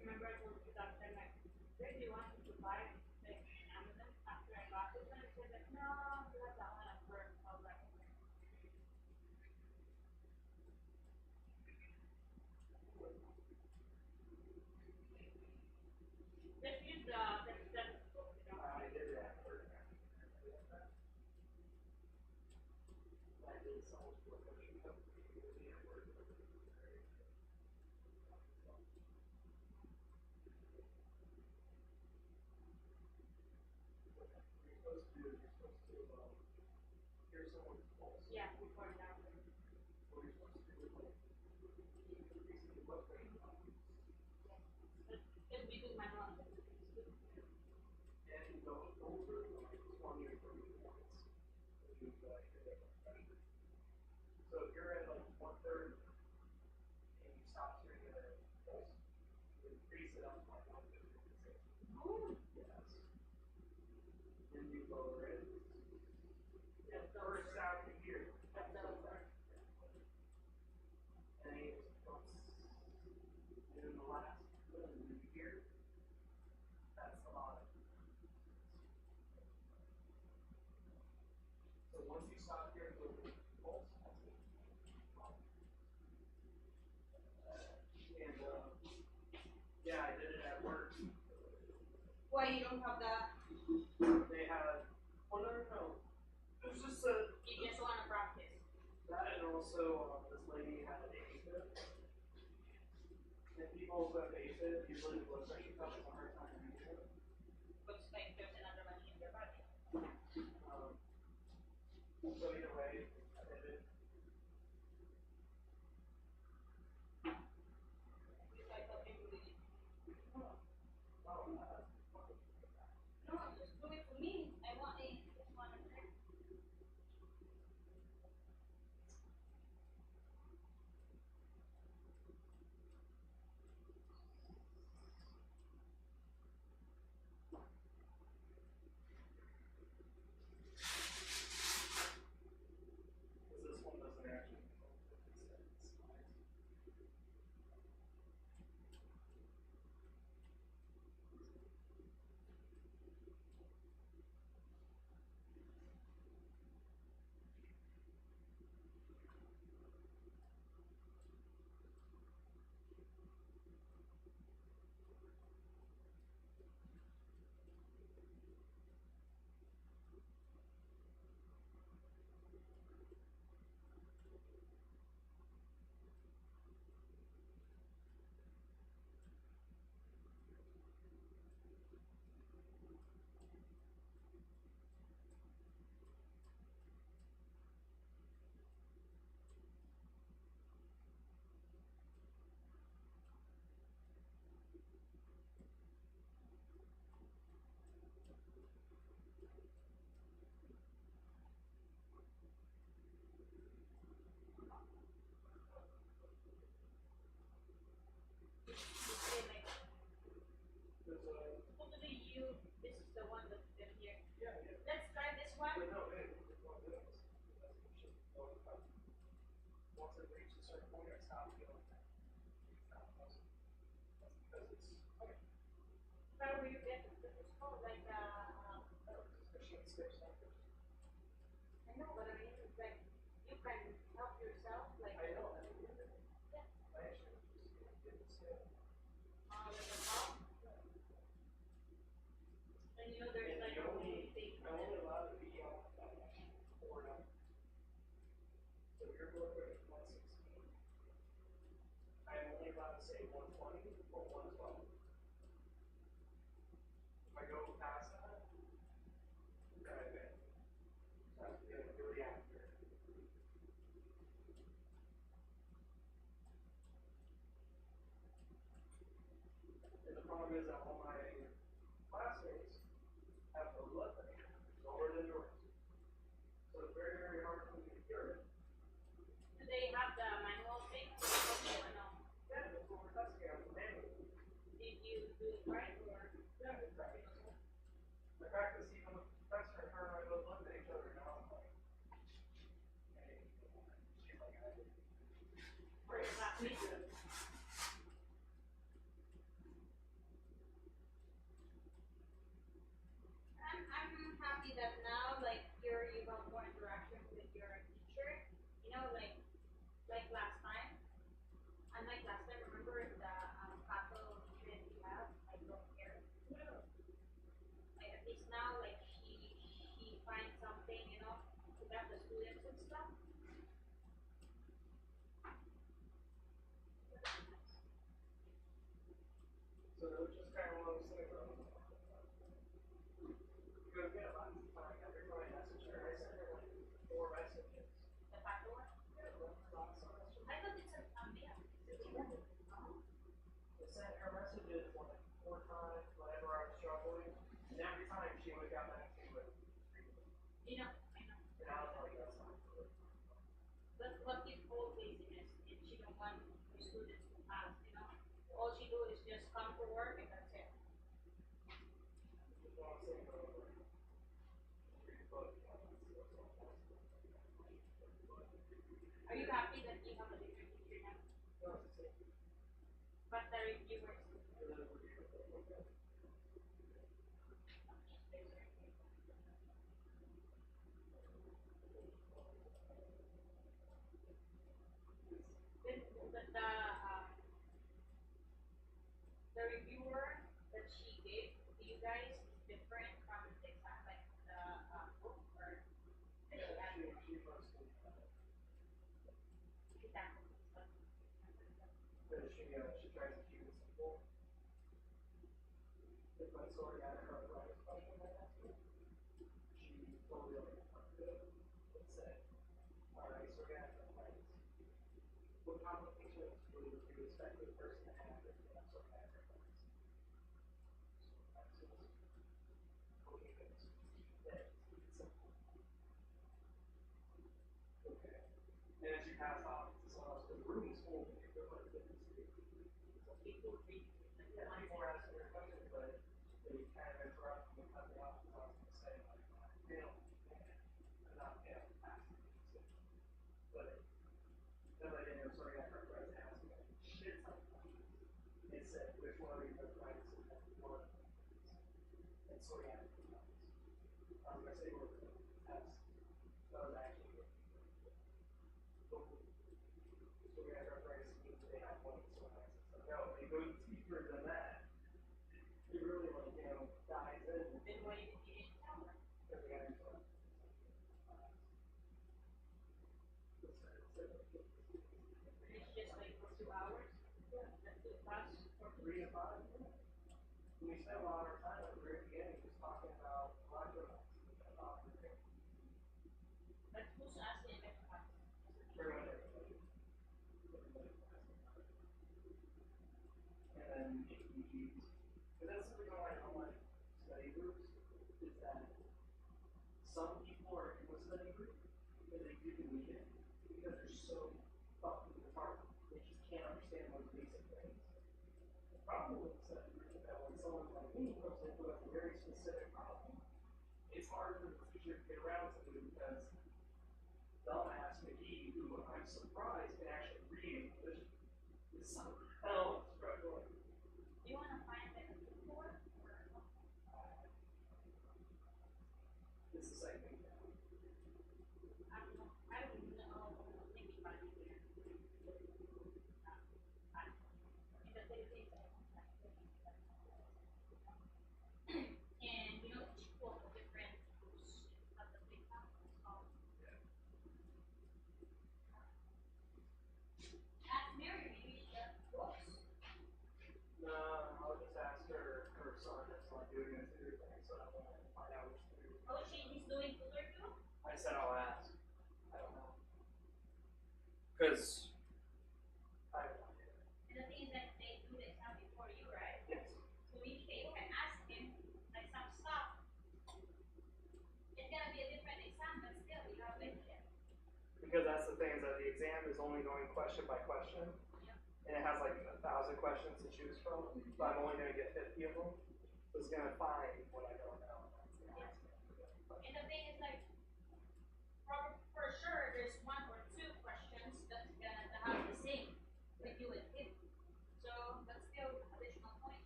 remember I told you that time, like, where do you want me to buy like Amazon after I got this one? I said like, no, I have that one at work. I was like, okay. Just use the stethoscope, you know. I did it at work. I did someone's work. I should come to me at work. Here's someone's pulse. Yeah, before and after. What you're supposed to do is like increase the blood pressure. Just because my mom. And go over like 20 or 30 points. Which is like your blood pressure. So if you're at like 130 and you stop hearing the pulse, you increase it up to like 150. Oh. Yes. Then you lower it. And the first sound you hear. That's over. And he was and then the last one you hear, that's the bottom. So once you stop hearing the pulse, that's it. And yeah, I did it at work. Why you don't have that? They had, well, no. It was just a, You just want to practice. that, and also this lady had an AFib. And people who have AFib, usually the blood pressure comes a hard time reading it. Looks like there's another one in your body. So either way, I did it. You guys have been doing it. Oh, No, just do it for me. I want a just want to drink. because this one doesn't actually control its size. You say like, There's a, supposedly you, this is the one that's been here. yeah, yeah. Let's try this one. But no, hey, it's one of those. That's what you should go with. Once it reaches a certain point, I stop feeling that. That's because it's, okay. How will you get this is called like Machine skips like this. I know, but I mean it's like you can help yourself like I know, I mean, yeah. I actually just get the skill. Like a pop. And you know there's And like the a only, way thing I'm only allowed to be on that or not. So if your blood pressure is 116, I'm only allowed to say 120 or 112. If I go past that, then I bet. So I have to be like really accurate. find something, you know, to help the students and stuff. So it was just kind of one of those things. Because yeah, lots of time, every time I message her, I send her like 4 messages. The pato one. Yeah, lots of messages. I thought it's a mail. I sent her messages like 4 times whenever I was struggling, and every time she would got back to me with, You know, I know. and I was like, that's not good. But what is old laziness if she don't want the students to pass, you know? All she do is just come to work and that's it. Just want to say, read a book. Are you happy that you have a different teacher now? No, it's the same. But the reviewers. The reviewer that she gave to you guys is different from the exam, like the book or that she had She mostly, example. she tries to keep it simple. If I saw her at her right question I asked her, she totally like would say, alright, so we're gonna have rights. What complications would you expect the person to have if they have sort of rights? Okay, good. That keep it simple. Okay. And as you pass off to someone else, because the room is full of people like this. People read. Yeah, people are asking their questions, but they kind of interrupt and cut me off because I was going to say, like, fail, and not fail, pass. But then I didn't know, so I got her right to ask me shit ton of questions. It said, which one of you have rights to have one? And so yeah, I was going to say, well, test. That was actually good. So we had our rights to mean they have one, so I said, no, they go deeper than that. It really, like, you know, dives in. Then why didn't you didn't tell her? Because we had to. And it's just like for 2 hours? Yeah. That's 2 class for 3 to 5. We spent a lot of our time at the very beginning just talking about electronics. But who's asking if class? Pretty much everybody. And then APGs. Because that's the reason why I don't like study groups, is that some people are in a study group and they really need it because they're so fucking retarded. They just can't understand those basic things. The problem with the study group is that when someone like me comes in who has a very specific problem, it's hard for the teacher to get around to it because dumbass McGee, who I'm surprised can actually read English, is somehow struggling. Do you want to find like a good for? It's the same thing. I don't know. I don't even know maybe about it here. I don't know. And the thing is, and you know, each school has different rules of the big conference called. Ask Mary, maybe she has books. No, I'll just ask her son is like doing a tutor thing, so I want to find out which tutor. Oh, he's doing tutor too? I said I'll ask. I don't know. Because I have no idea. And the thing is that they do the exam before you, right? Yes. So maybe they can ask him like some stuff. It's gonna be a different exam, but still, you have it here. Because that's the thing is that the exam is only going question by question. And it has like 1,000 questions to choose from, but I'm only going to get 50 of them. So it's going to find what I don't know. And the thing is like, for sure, there's 1 or 2 questions that's gonna have the same with you and him. So, but still additional points.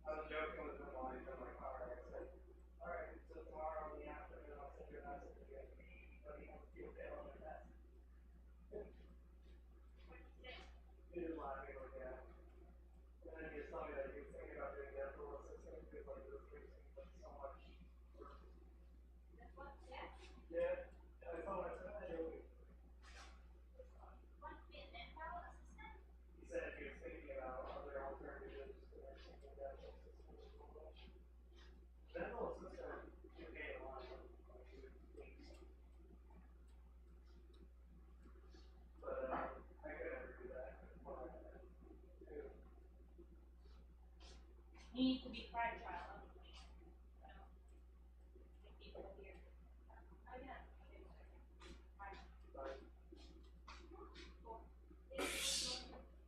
I was joking with them while he's in my car. I said, alright, so tomorrow in the afternoon I'll send you a message again. Let me know if you fail on the test. He was laughing like that. And then he was telling me that he was thinking about doing dental assistant because like this week's need to be fragile. You know, if people here. Oh, yeah.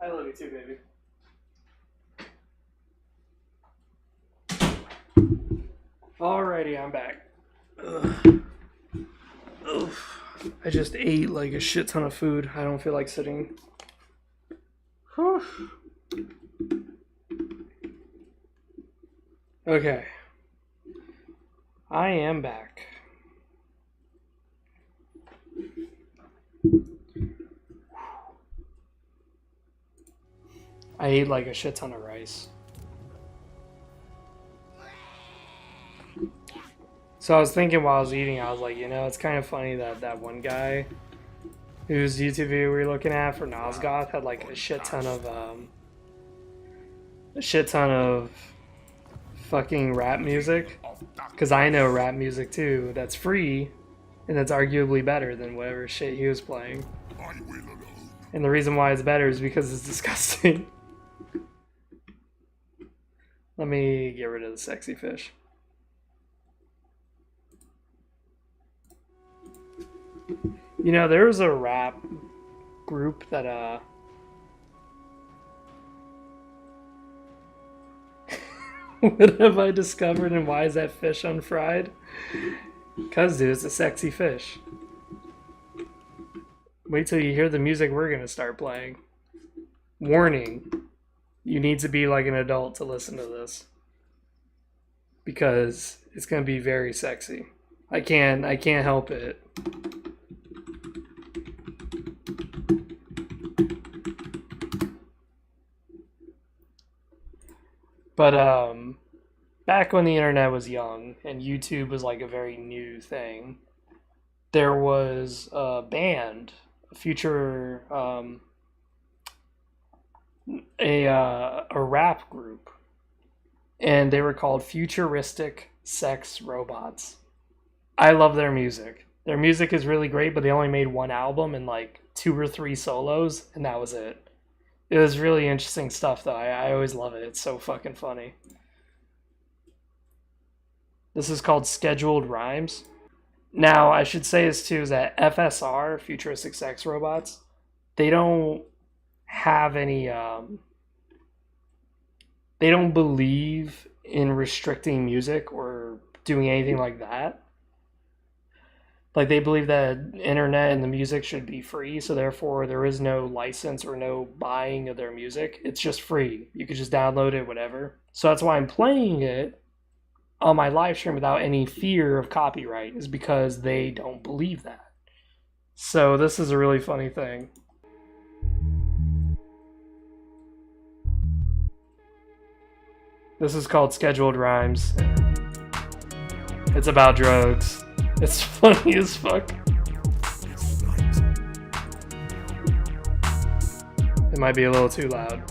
I love you too, baby. Alrighty, I'm back. Ugh. I just ate like a shit ton of food. I don't feel like sitting. Whew. Okay. I am back. I ate like a shit ton of rice. So I was thinking while I was eating, I was like, you know, it's kind of funny that that one guy whose YouTube video we were looking at for Nosgoth had like a shit ton of fucking rap music. Because I know rap music too, that's free, and that's arguably better than whatever shit he was playing. And the reason why it's better is because it's disgusting. Let me get rid of the sexy fish. You know, there was a rap group that, what have I discovered and why is that fish unfried? Cause, dude, it's a sexy fish. Wait till you hear the music we're gonna start playing. Warning. You need to be like an adult to listen to this. Because it's gonna be very sexy. I can't help it. But back when the internet was young and YouTube was like a very new thing, there was a band, a rap group, and they were called Futuristic Sex Robots. I love their music. Their music is really great, but they only made one album and like 2 or 3 solos, and that was it. It was really interesting stuff, though. I always love it. It's so fucking funny. This is called Scheduled Rhymes. Now, I should say this too, is that FSR, Futuristic Sex Robots, they don't have any, they don't believe in restricting music or doing anything like that. Like, they believe that internet and the music should be free, so therefore there is no license or no buying of their music. It's just free. You could just download it, whatever. So that's why I'm playing it on my live stream without any fear of copyright, is because they don't believe that. So this is a really funny thing. This is called Scheduled Rhymes. It's about drugs. It's funny as fuck. It might be a little too loud.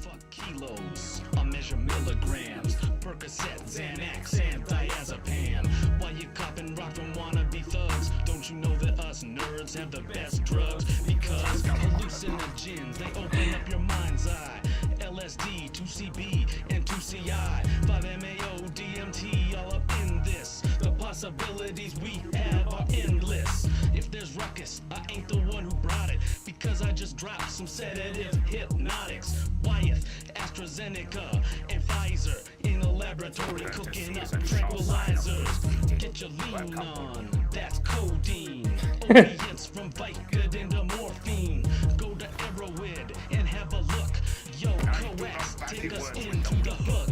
Fuck kilos, I measure milligrams. Percocet, Xanax, and diazepam. Why you copping rock from wannabe thugs? Don't you know that us nerds have the best drugs? Because hallucinogens, they open up your mind's eye. LSD, 2CB, and 2CI, 5-MAO, DMT, all up in this. The possibilities we have are endless. If there's ruckus, I ain't the one who brought it, because I just dropped some sedative hypnotics. Wyeth, AstraZeneca, and Pfizer in a laboratory cooking up tranquilizers. Get your lean on, that's codeine. Opiates from Vicodin to morphine. Go to Arrowhead and have a look. Yo, coax, take us into the hook.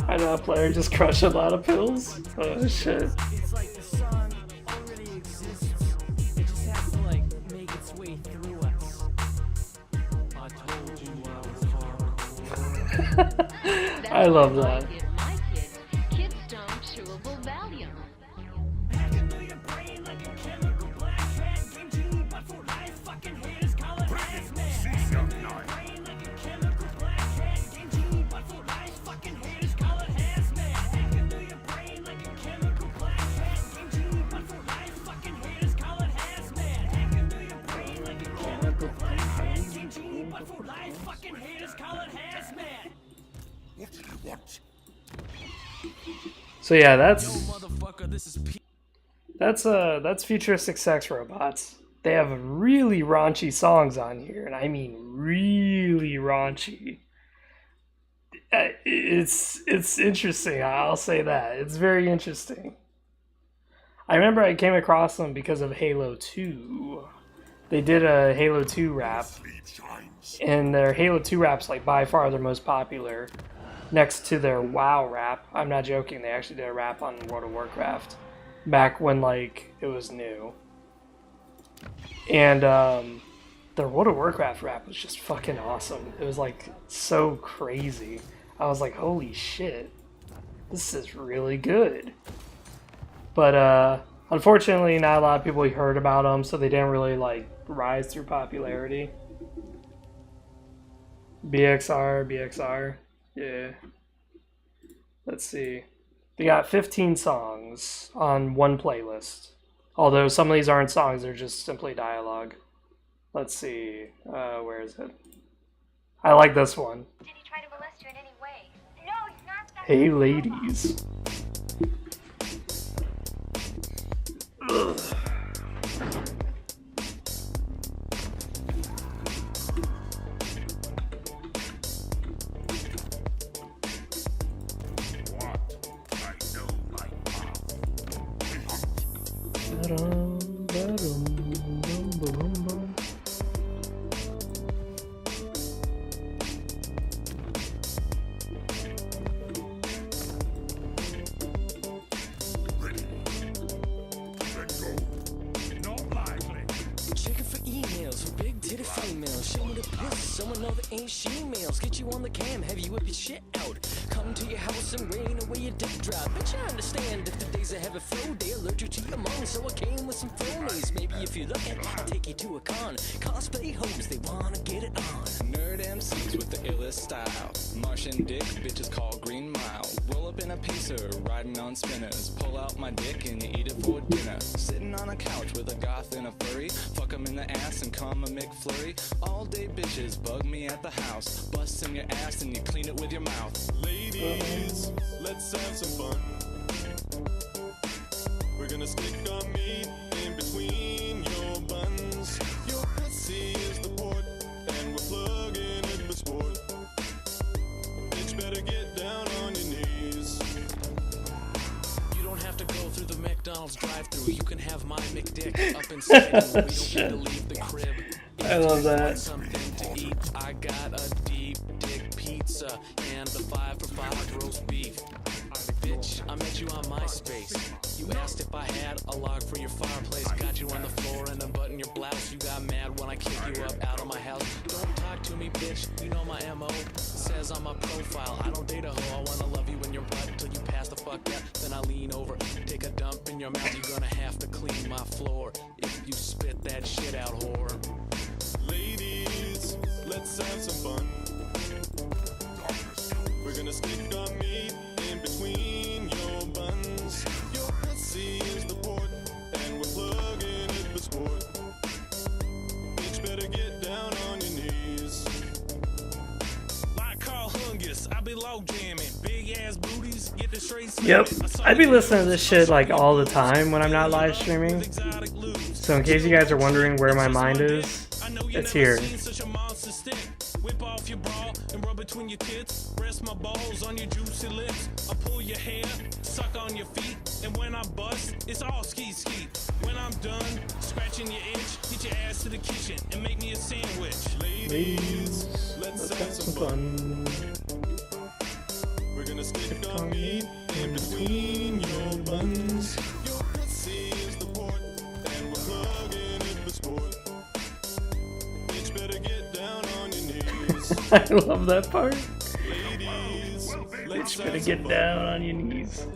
I know a player just crushed a lot of pills. Oh shit. It's like the sun already exists. It just has to like make its way through us. I told you I was hardcore. I love that. My kids, kids don't chewable Valium. What do you want? So yeah, that's futuristic sex robots. They have really raunchy songs on here, and I mean really raunchy. It's interesting. I'll say that it's very interesting. I remember I came across them because of Halo 2. They did a Halo 2 rap, and their Halo 2 rap's like by far their most popular, next to their WoW rap. I'm not joking. They actually did a rap on World of Warcraft back when like it was new. And their World of Warcraft rap was just fucking awesome. It was like so crazy. I was like, holy shit, this is really good. But unfortunately, not a lot of people heard about them, so they didn't really like rise through popularity. BXR, yeah. Let's see. They got 15 songs on one playlist. Although some of these aren't songs, they're just simply dialogue. Let's see. Where is it? I like this one. Did he try to molest you in any way? No, he's not. Hey, ladies. Ugh. Checking for emails, for big titty females. Show me the piss, someone know that ain't she-mails. Get you on the cam, have you whip your shit out. Come to your house and rain away your dick drop. Bitch, I understand if the days that have a flow, they allergic to your mom. So I came with some phonies. Maybe if you look at, I'll take you to a con. Cosplay hoes, they wanna get it on. Nerd MCs with the illest style. Martian dick, bitches call Green Mile. Roll up in a pacer, riding on spinners. Pull out my dick and eat it for dinner. Sitting on a couch with a goth and a furry. Fuck 'em in the ass and come a McFlurry. All day bitches bug me at the house. Bust in your ass and you clean it with your mouth. Ladies, let's have some fun. We're gonna stick our meat in between your buns. Your pussy is the port, and we're plugging in the sport. Bitch, better get down on your knees. You don't have to go through the McDonald's drive-thru. You can have my McDick up inside you. We don't need to leave the crib. I love that. Something to eat. I got a deep dick pizza and the 5 for 5 roast beef. Bitch, I met you on MySpace. You asked if I had a log for your fireplace. Got you on the floor and unbuttoned your blouse. You got mad when I kicked you up out of my house. Don't talk to me, bitch. You know my MO. Says on my profile, I don't date a hoe. I wanna love you in your butt till you pass the fuck out. Then I lean over, take a dump in your mouth. You're gonna have to clean my floor if you spit that shit out, whore. Ladies, let's have some fun. We're gonna stick our meat in between your buns. Your pussy is the port, and we're plugging in the sport. Bitch, better get down on your knees. Like Carl Hungus, I be low jamming. Big ass booties, get the straight. Yep, I'd be listening to this shit like all the time when I'm not live streaming. So in case you guys are wondering where my mind is, it's here. Whip off your bra and rub between your tits. Rest my balls on your juicy lips. I pull your hair, suck on your feet. And when I bust, it's all ski ski. When I'm done scratching your itch, get your ass to the kitchen and make me a sandwich. Ladies, let's have some fun. We're gonna stick our meat in between your buns. Your pussy is the port, and we're plugging it for sport. Bitch, better get down on your knees. I love that part. Ladies, let's Better have get some down fun. on your knees.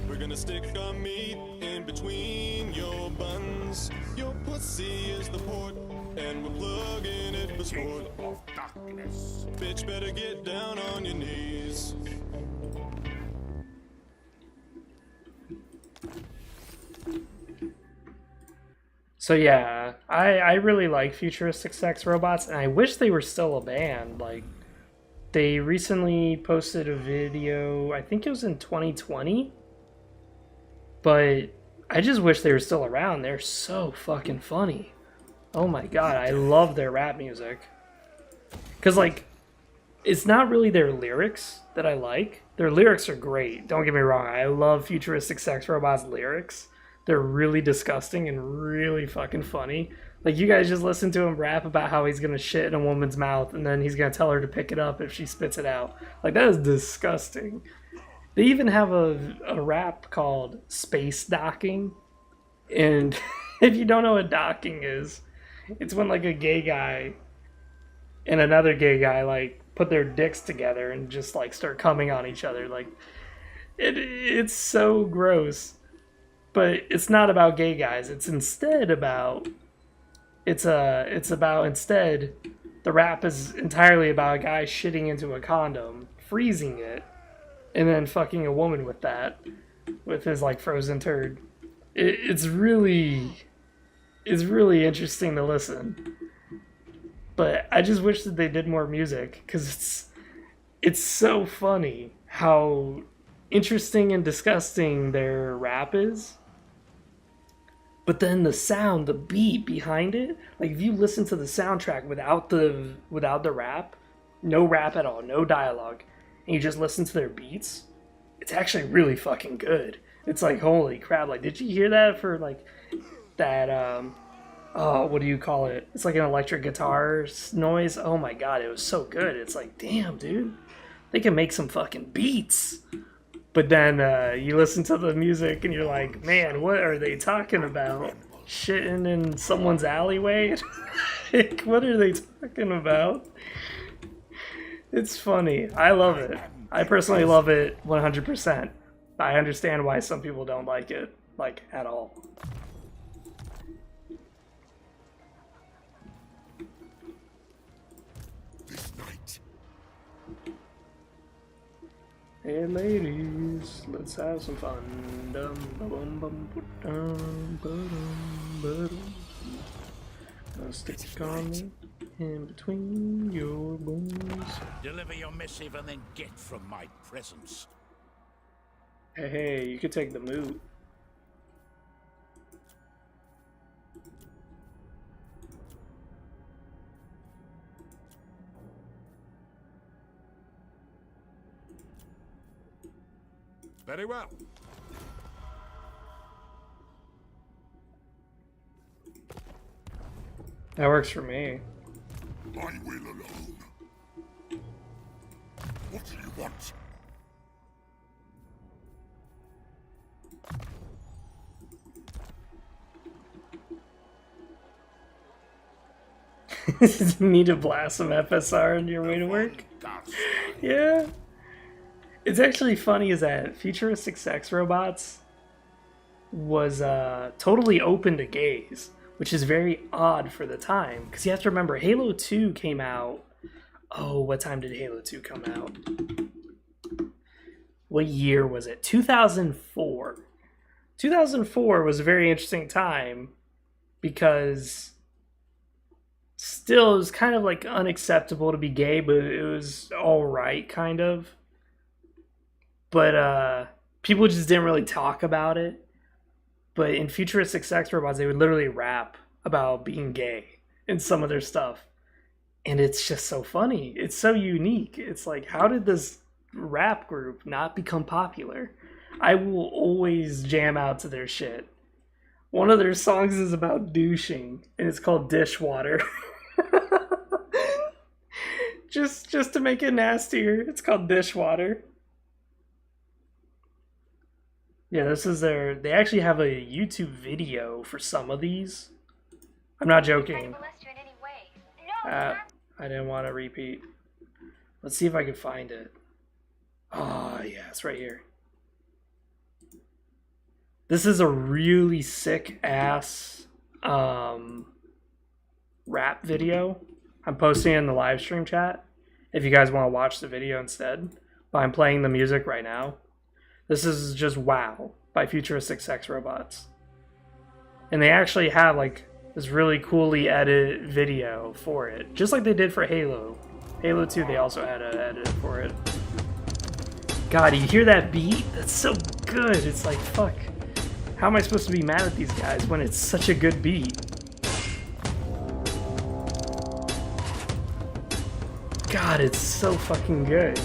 We're gonna stick our meat in between your buns. Your pussy is the port, and we're plugging it for sport. Of darkness. Bitch, better get down on your knees. So yeah, I really like futuristic sex robots, and I wish they were still a band. Like, they recently posted a video, I think it was in 2020, but I just wish they were still around. They're so fucking funny. Oh my god, I love their rap music. Because, like, it's not really their lyrics that I like. Their lyrics are great, don't get me wrong. I love futuristic sex robots' lyrics. They're really disgusting and really fucking funny. Like, you guys just listen to him rap about how he's gonna shit in a woman's mouth and then he's gonna tell her to pick it up if she spits it out. Like, that is disgusting. They even have a rap called Space Docking. And if you don't know what docking is, it's when, like, a gay guy and another gay guy, like, put their dicks together and just, like, start coming on each other. Like, it's so gross. But it's not about gay guys. It's instead about instead the rap is entirely about a guy shitting into a condom, freezing it, and then fucking a woman with that, with his like frozen turd. It's really interesting to listen. But I just wish that they did more music, because it's so funny how interesting and disgusting their rap is. But then the sound, the beat behind it, like if you listen to the soundtrack without the rap, no rap at all, no dialogue, and you just listen to their beats, it's actually really fucking good. It's like, holy crap, like, did you hear that for like that oh, what do you call it? It's like an electric guitar noise. Oh my god, it was so good. It's like, damn, dude, they can make some fucking beats. But then you listen to the music and you're like, man, what are they talking about? Shitting in someone's alleyway? Like, what are they talking about? It's funny. I love it. I personally love it 100%. I understand why some people don't like it, like, at all. This night. Hey ladies, let's have some fun. Dum, bum, bum, dum, ba-dum, ba-dum. Gonna stick on me in between your bones. Deliver your missive and then get from my presence. Hey, you could take the moot. Very well. That works for me. I will alone. What do you want? Need to blast some FSR on your way to work? Yeah. It's actually funny is that futuristic sex robots was totally open to gays, which is very odd for the time. Because you have to remember, Halo 2 came out... Oh, what time did Halo 2 come out? What year was it? 2004. 2004 was a very interesting time because still it was kind of like unacceptable to be gay, but it was alright, kind of. But people just didn't really talk about it. But in futuristic sex robots, they would literally rap about being gay in some of their stuff. And it's just so funny. It's so unique. It's like, how did this rap group not become popular? I will always jam out to their shit. One of their songs is about douching, and it's called Dishwater. just to make it nastier, it's called Dishwater. Yeah, this is their... They actually have a YouTube video for some of these. I'm not joking. I didn't want to repeat. Let's see if I can find it. Oh, yeah, it's right here. This is a really sick-ass rap video. I'm posting it in the live stream chat if you guys want to watch the video instead. But I'm playing the music right now. This is just Wow by Futuristic Sex Robots. And they actually have like this really coolly edited video for it. Just like they did for Halo. Halo 2, they also had an edit for it. God, you hear that beat? That's so good. It's like, fuck. How am I supposed to be mad at these guys when it's such a good beat? God, it's so fucking good.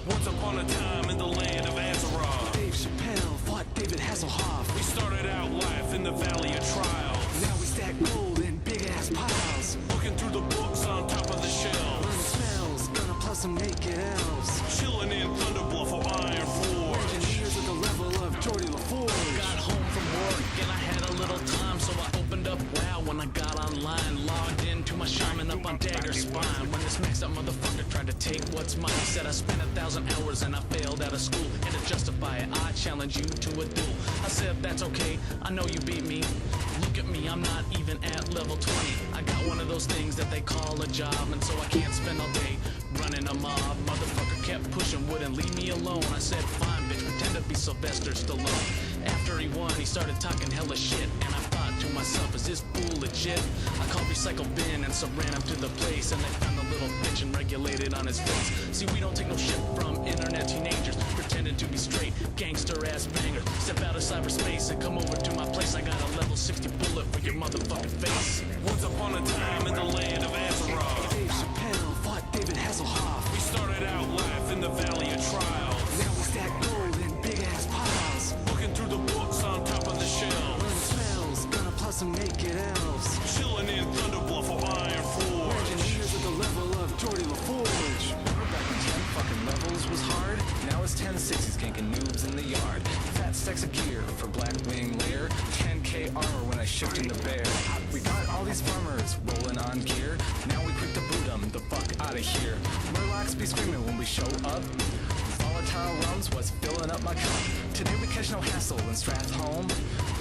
Once upon a time in the land of Azeroth, Dave Chappelle fought David Hasselhoff. We started out life in the Valley of Trials. Now we stack gold in big ass piles. Looking through the books on top of the shelves. Learning spells, gonna plus some naked elves. Chilling in Thunderbluff or Iron Forge. Engineers at the level of Geordie LaForge. Got home from work and I had a little time, so I opened up WoW when I got online. Logged into my shaman up on Dagger Spine. When this maxed out motherfucker tried to take what's mine, he said I spent 1,000 hours and I failed out of school. And to justify it, I challenge you to a duel. I said that's okay, I know you beat me. Look at me, I'm not even at level 20. I got one of those things that they call a job, and so I can't spend all day running a mob. Motherfucker kept pushing, wouldn't leave me alone. I said fine bitch, pretend to be Sylvester Stallone. After he won, he started talking hella shit, and I thought to myself, is this fool legit? I called Recycle Bin and so ran up to the place, and they found a little bitch and regulated on his face. See, we don't take no shit from internet teenagers pretending to be straight gangster ass bangers. Step out of cyberspace and come over to my place. I got a level 60 bullet for your motherfucking face. Once upon a time in the land of Azeroth, Dave Chappelle fought David Hasselhoff. We started out life in the Valley of Trials. Now we stack gold in big ass piles. Looking through the books on top of the shelves. Learning spells, gonna plus some naked elves. Chilling in Thunderbluff or Iron Forge. Engineers at the level of Geordie LaForge. Back when 10 fucking levels was hard, now it's 10 60s ganking noobs in the yard. Fat stacks of gear for Blackwing lair. 10k armor when I shift into bear. We got all these farmers rolling on gear. Now we quick to boot them the fuck out of here. Murlocs be screaming when we show up. Volatile runs was filling up my cup. Today we catch no hassle in Strathholm.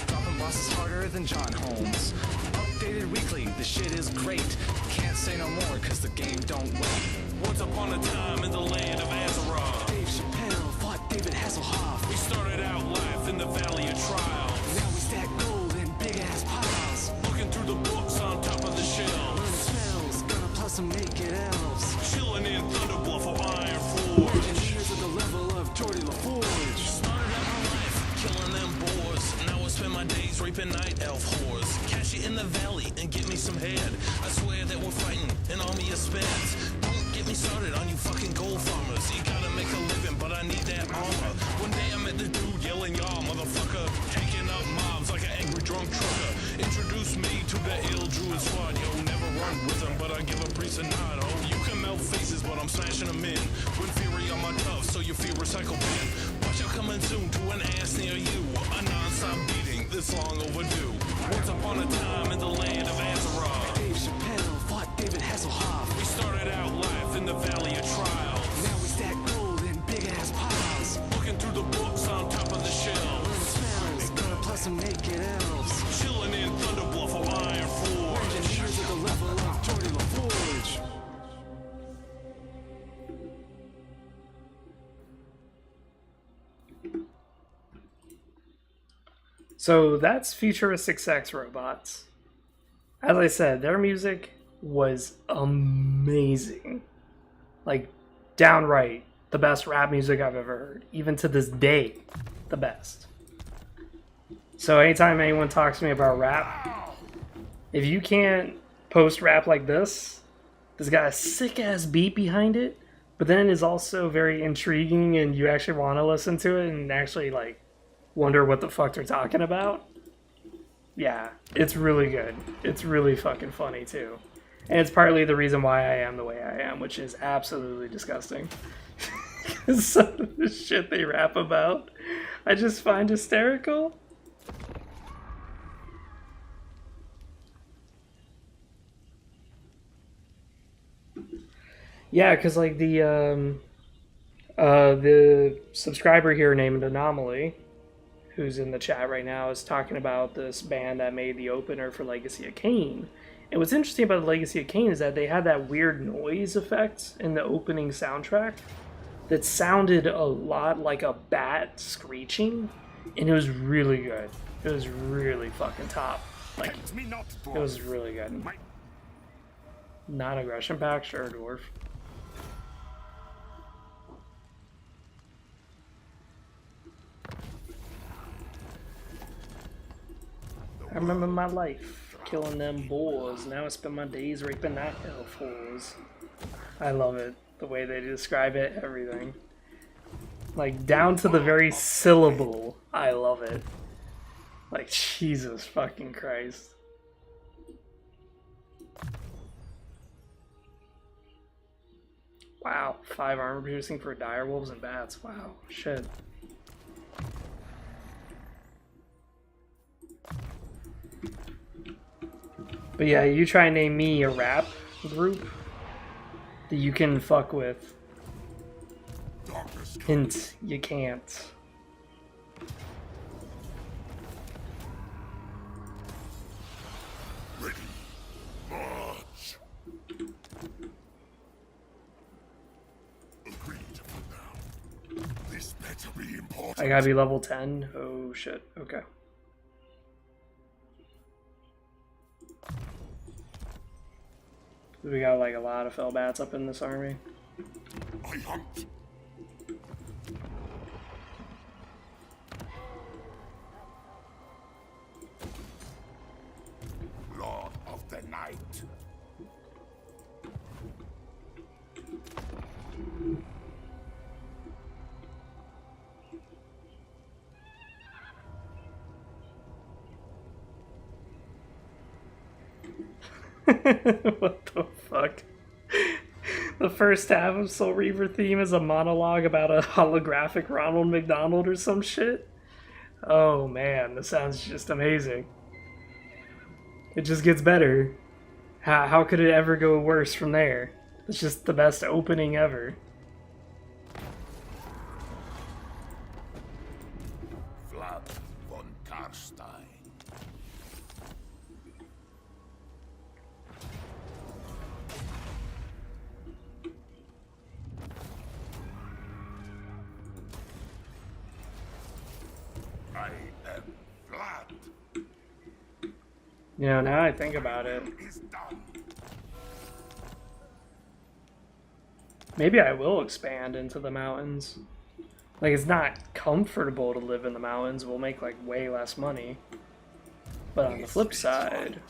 Dropping bosses harder than John Holmes. Updated weekly, the shit is great. Can't say no more cause the game don't wait. Once upon a time in the land of Azeroth, Dave Chappelle fought David Hasselhoff. We started out life in the Valley of Trials. Now we stack gold in big ass piles. Looking through the books on top of the shelves. Learning spells, gonna plus some naked elves. Chilling in Thunderbluff or Iron Forge. Engineers at the level of Geordie LaForge. Started out my life killing them boars. Now I spend my days raping night elf whores. Catch you in the valley and get me some head. I swear that we're fighting an army of speds. Don't get me started on you fucking gold farmers. You gotta make a living, but I need that armor. One day I met the dude yelling, y'all, motherfucker. Taking up mobs like an angry drunk trucker. Introduce me to the ill druid squad, yo. Never run with them, but I give a priest a nod, oh. You can melt faces, but I'm smashing them in. With fury on my tough, so you feel recycle bin. Watch out coming soon to an ass near you. A non-stop beating, this long overdue. Once upon a time in the land of Azeroth, Dave Chappelle fought David Hasselhoff. We started out life in the Valley of Trials. Now we stack gold in big ass piles. Looking through the books on top of the shelves. Learning spells, gonna plus some naked elves. Chilling in Thunderbluff or Iron Forge. Engineers at the level of Geordie LaForge. So that's Futuristic Sex Robots. As I said, their music was amazing. Like, downright the best rap music I've ever heard. Even to this day, the best. So anytime anyone talks to me about rap, if you can't post rap like this got a sick-ass beat behind it, but then is also very intriguing and you actually want to listen to it and actually, like, wonder what the fuck they're talking about. Yeah, it's really good. It's really fucking funny, too. And it's partly the reason why I am the way I am, which is absolutely disgusting. Some of the shit they rap about, I just find hysterical. Yeah, because, like, the subscriber here named Anomaly, who's in the chat right now, is talking about this band that made the opener for Legacy of Kain. And what's interesting about the Legacy of Kain is that they had that weird noise effect in the opening soundtrack that sounded a lot like a bat screeching, and it was really good. It was really fucking top. Like, it was really good. Non-aggression pack? Sure, dwarf. I remember my life, killing them boars. Now I spend my days raping that elf whores. I love it. The way they describe it, everything. Like, down to the very syllable. I love it. Like, Jesus fucking Christ. Wow, 5 armor piercing for direwolves and bats. Wow, shit. But yeah, you try and name me a rap group that you can fuck with. Hint, you can't. Ready. March. Agreed for now. This better be important. I gotta be level 10? Oh shit, okay. We got like a lot of fell bats up in this army. I hunt. Lord of the night. What the fuck? The first half of Soul Reaver theme is a monologue about a holographic Ronald McDonald or some shit? Oh man, this sounds just amazing. It just gets better. How could it ever go worse from there? It's just the best opening ever. Vlad von Karstein. I am Vlad. You know, now I think about it, maybe I will expand into the mountains. Like, it's not comfortable to live in the mountains. We'll make, like, way less money. But on the flip side...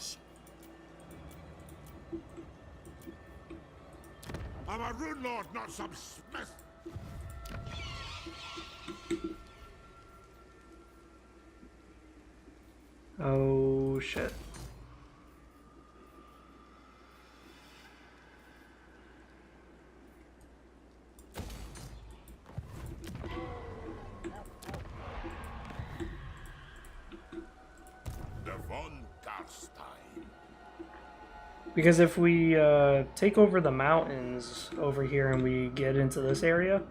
I'm a rune lord, not some smith. Oh, shit. Because if we take over the mountains over here and we get into this area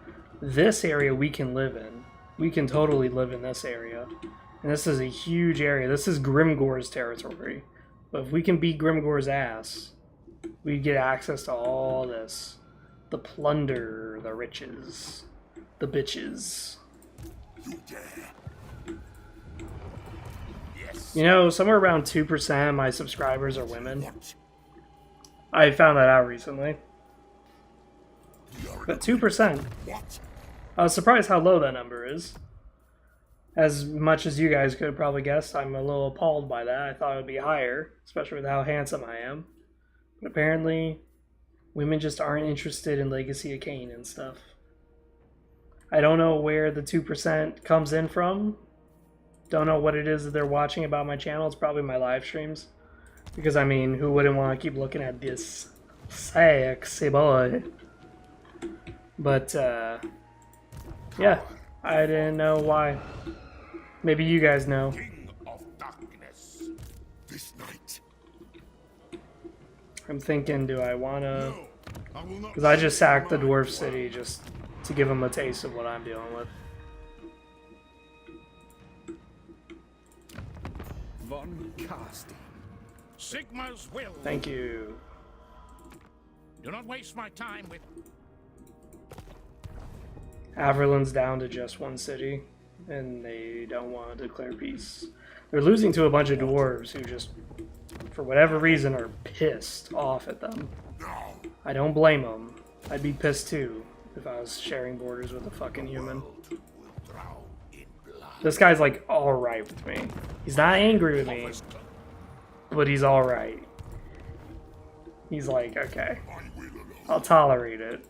we can live in. We can totally live in this area. And this is a huge area. This is Grimgore's territory. But if we can beat Grimgore's ass, we get access to all this. The plunder, the riches, the bitches. You know, somewhere around 2% of my subscribers are women. I found that out recently. But 2%. I was surprised how low that number is. As much as you guys could have probably guessed, I'm a little appalled by that. I thought it would be higher, especially with how handsome I am. But apparently, women just aren't interested in Legacy of Kain and stuff. I don't know where the 2% comes in from. Don't know what it is that they're watching about my channel. It's probably my live streams. Because, I mean, who wouldn't want to keep looking at this sexy boy? But, yeah, I didn't know why. Maybe you guys know. King of darkness. This night. I'm thinking, do I want to... No, I will not. Because I just sacked the Dwarf City just to give them a taste of what I'm dealing with. Von Casting. Sigma's will. Thank you. Do not waste my time with. Averland's down to just one city, and they don't want to declare peace. They're losing to a bunch of dwarves who just, for whatever reason, are pissed off at them. I don't blame them. I'd be pissed too if I was sharing borders with a fucking human. This guy's like alright with me. He's not angry with me, but he's alright. He's like, okay, I'll tolerate it.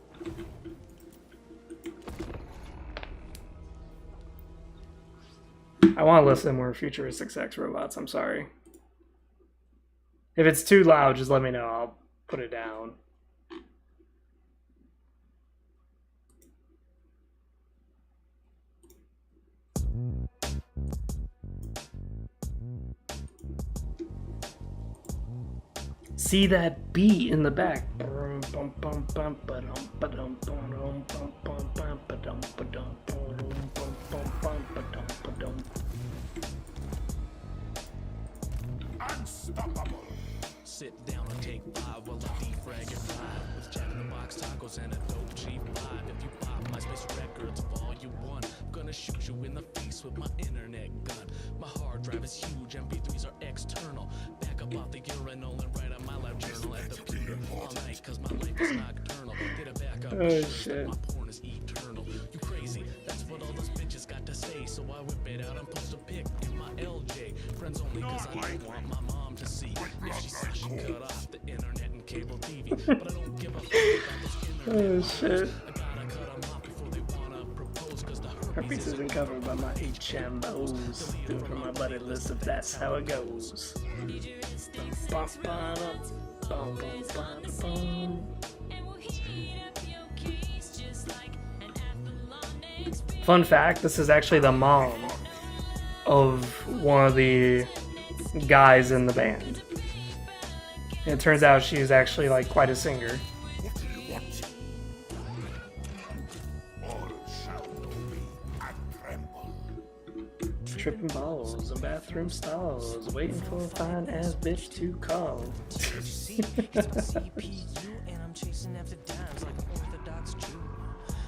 I want to listen to more futuristic sex robots, I'm sorry. If it's too loud, just let me know. I'll put it down. See that beat in the back. Unstoppable. Sit down and take 5 while I defrag your vibe with Jack in the Box tacos and a dope cheap vibe. If you pop MySpace records, volume 1, I'm gonna shoot you in the face with my internet gun. My hard drive is huge, MP3s are external. Back up off the urinal and write on my lab journal at the computer all night, cause my life is nocturnal. Get a backup, oh shit. my porn is eternal. You crazy, that's what all those bitches got to say. So I whip it out and post a pic in my LJ. Friends only cause I don't want my mom to see. If she says she cut off the internet and cable TV, but I don't give a fuck about those internet. Oh shit. I gotta cut them off before they wanna propose, cause the Herpes isn't covered by my HMOs. Do it from my buddy list if that's how it goes. Fun fact, this is actually the mom of one of the guys in the band. And it turns out she's actually like quite a singer. Tripping balls and bathroom stalls, waiting for a fine ass bitch to call. And I'm chasing after dimes like an Orthodox Jew.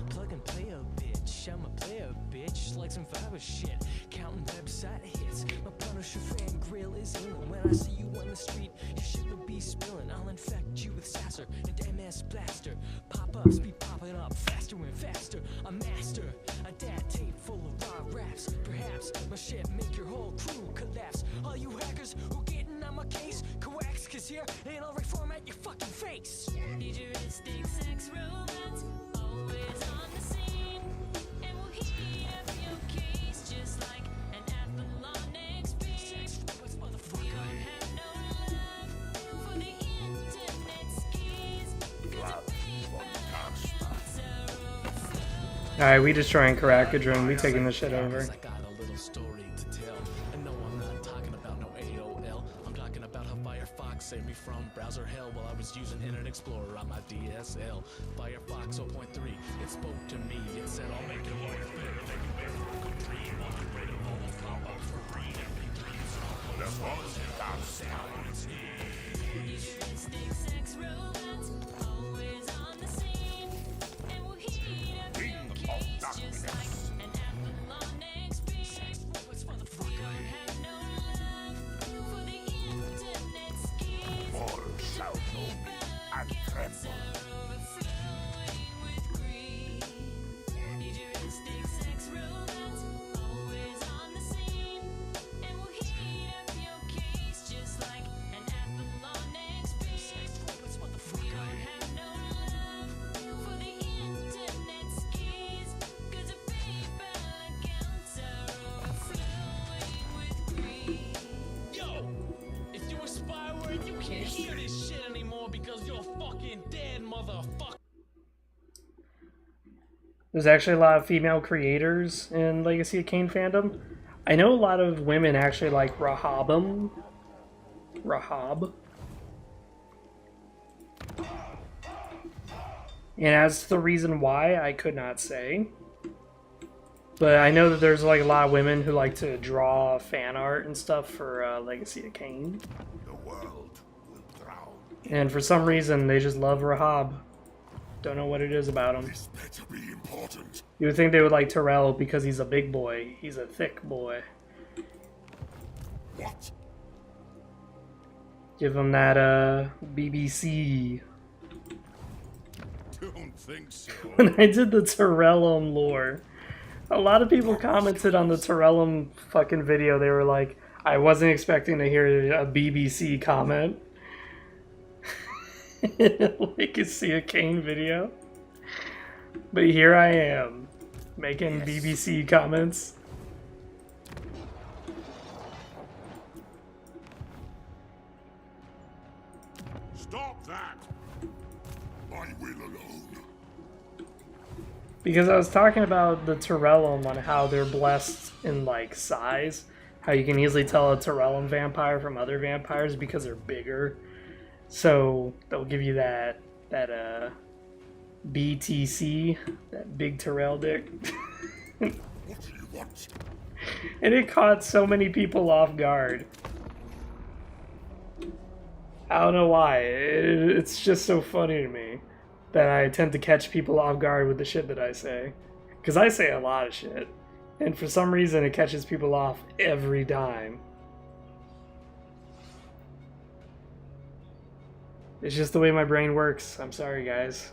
Plug and play a bitch, I'm a player bitch, like some fiber shit. Counting website hits, my Punisher fan grill is in. When I see you on the street, your shit will be spilling. I'll infect you with Sasser and MS Blaster. Pop-ups be popping up faster and faster. A master, a dad tape full of raw raps. Perhaps my shit make your whole crew collapse. All you hackers who getting on my case, coax, cause here ain't I'll reformat your fucking face. Futuristic sex robots, always on the scene, and we'll heat up your case just like an Avalon XP. We don't have no love for the internet skis. Alright, we destroying Karakadron. We taking this shit over. I got a little story to tell. And no, I'm not talking about no AOL. I'm talking about how Firefox saved me from browser hell while I was using Internet Explorer on my DSL. Firefox 0.3, it spoke to me. It said, I'll make your life better. Make it better. Free, want to rid of all those combos for free. MP3s, The boss sounds. Futuristic sex robots, always on the scene, and we'll heat up your case just like an Avalon XP. We don't have no love for the internet skis. All shall know me and tremble. Overflowing with hear this shit anymore because you're fucking dead, motherfucker. There's actually a lot of female creators in Legacy of Kain fandom. I know a lot of women actually like Rahab. And as to the reason why, I could not say. But I know that there's like a lot of women who like to draw fan art and stuff for Legacy of Kain. The world will drown. And for some reason, they just love Rahab. Don't know what it is about him. This better be important. You would think they would like Terrell because he's a big boy. He's a thick boy. What? Give him that BBC. Don't think so. When I did the Terrellum lore, a lot of people commented on the Terrellum fucking video. They were like, I wasn't expecting to hear a BBC comment. Legacy of Kain video. But here I am, making BBC comments. Stop that! I will alone. Because I was talking about the Terrellum on how they're blessed in like size. How you can easily tell a Terrellum vampire from other vampires because they're bigger. So they'll give you that BTC, that big Terrell dick. What do you want? And it caught so many people off guard. I don't know why. It's just so funny to me that I tend to catch people off guard with the shit that I say. Because I say a lot of shit. And for some reason it catches people off every time. It's just the way my brain works. I'm sorry, guys.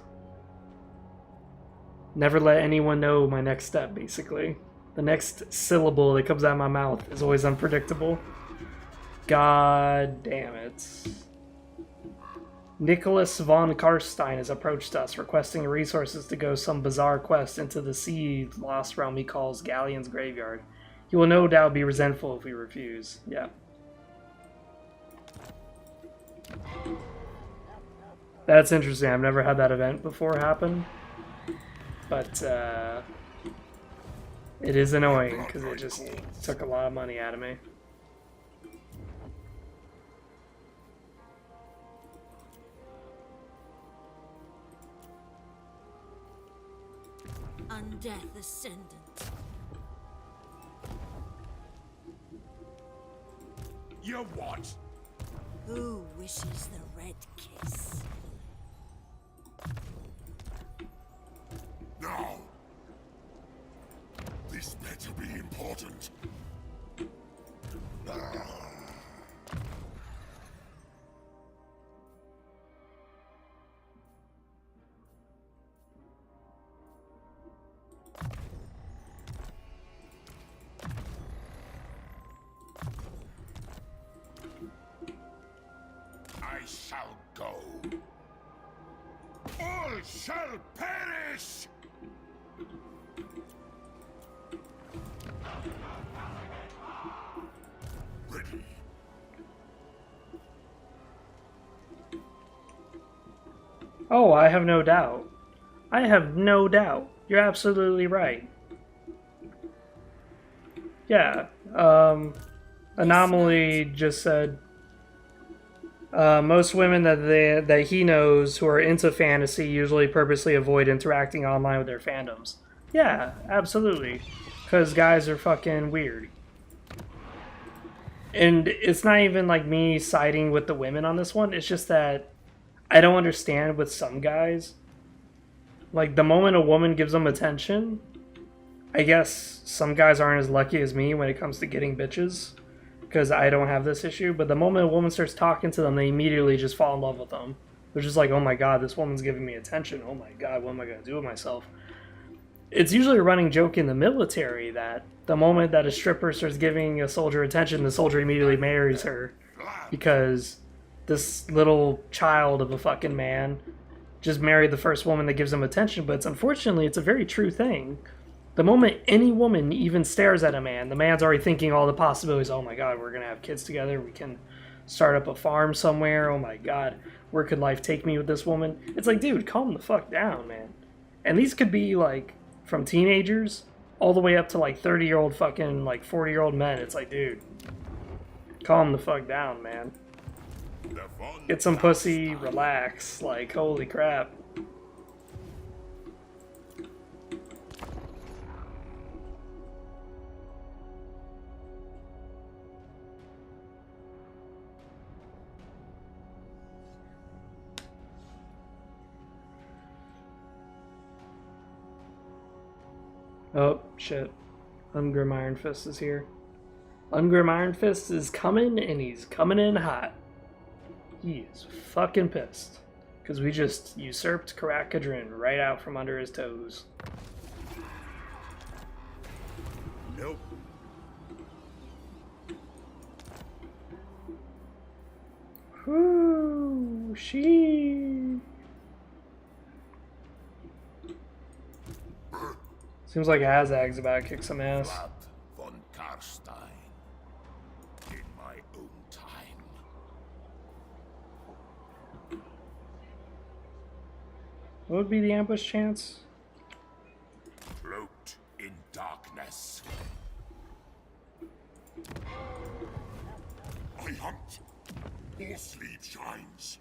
Never let anyone know my next step, basically. The next syllable that comes out of my mouth is always unpredictable. God damn it. Nicholas von Karstein has approached us, requesting resources to go some bizarre quest into the sea lost realm he calls Galleon's Graveyard. He will no doubt be resentful if we refuse. Yeah. That's interesting. I've never had that event before happen. But, it is annoying, because it just took a lot of money out of me. Undeath Ascendant. You what? Who wishes the red kiss? No. This better be important. I shall go. All shall perish! Ready. Oh, I have no doubt. I have no doubt. You're absolutely right. Yeah, Anomaly just said most women that he knows who are into fantasy usually purposely avoid interacting online with their fandoms. Yeah, absolutely. Because guys are fucking weird. And it's not even like me siding with the women on this one. It's just that I don't understand with some guys. Like, the moment a woman gives them attention, I guess some guys aren't as lucky as me when it comes to getting bitches. Because I don't have this issue. But the moment a woman starts talking to them, they immediately just fall in love with them. They're just like, oh my god, this woman's giving me attention. Oh my god, what am I going to do with myself? It's usually a running joke in the military that the moment that a stripper starts giving a soldier attention, the soldier immediately marries her. Because this little child of a fucking man just married the first woman that gives him attention. But unfortunately, it's a very true thing. The moment any woman even stares at a man, the man's already thinking all the possibilities. Oh my god, we're going to have kids together. We can start up a farm somewhere. Oh my god, where could life take me with this woman? It's like, dude, calm the fuck down, man. And these could be like from teenagers all the way up to like 30-year-old fucking like 40-year-old men. It's like, dude, calm the fuck down, man. Get some pussy, relax. Like, holy crap. Oh, shit. Ungrim Iron Fist is here. Ungrim Iron Fist is coming, and he's coming in hot. He is fucking pissed. Because we just usurped Karakadrin right out from under his toes. Nope. Whoo, she. Seems like Azag's about to kick some ass. Vlad von Karstein. In my own time. What would be the ambush chance? Float in darkness. I hunt. All sleep shines.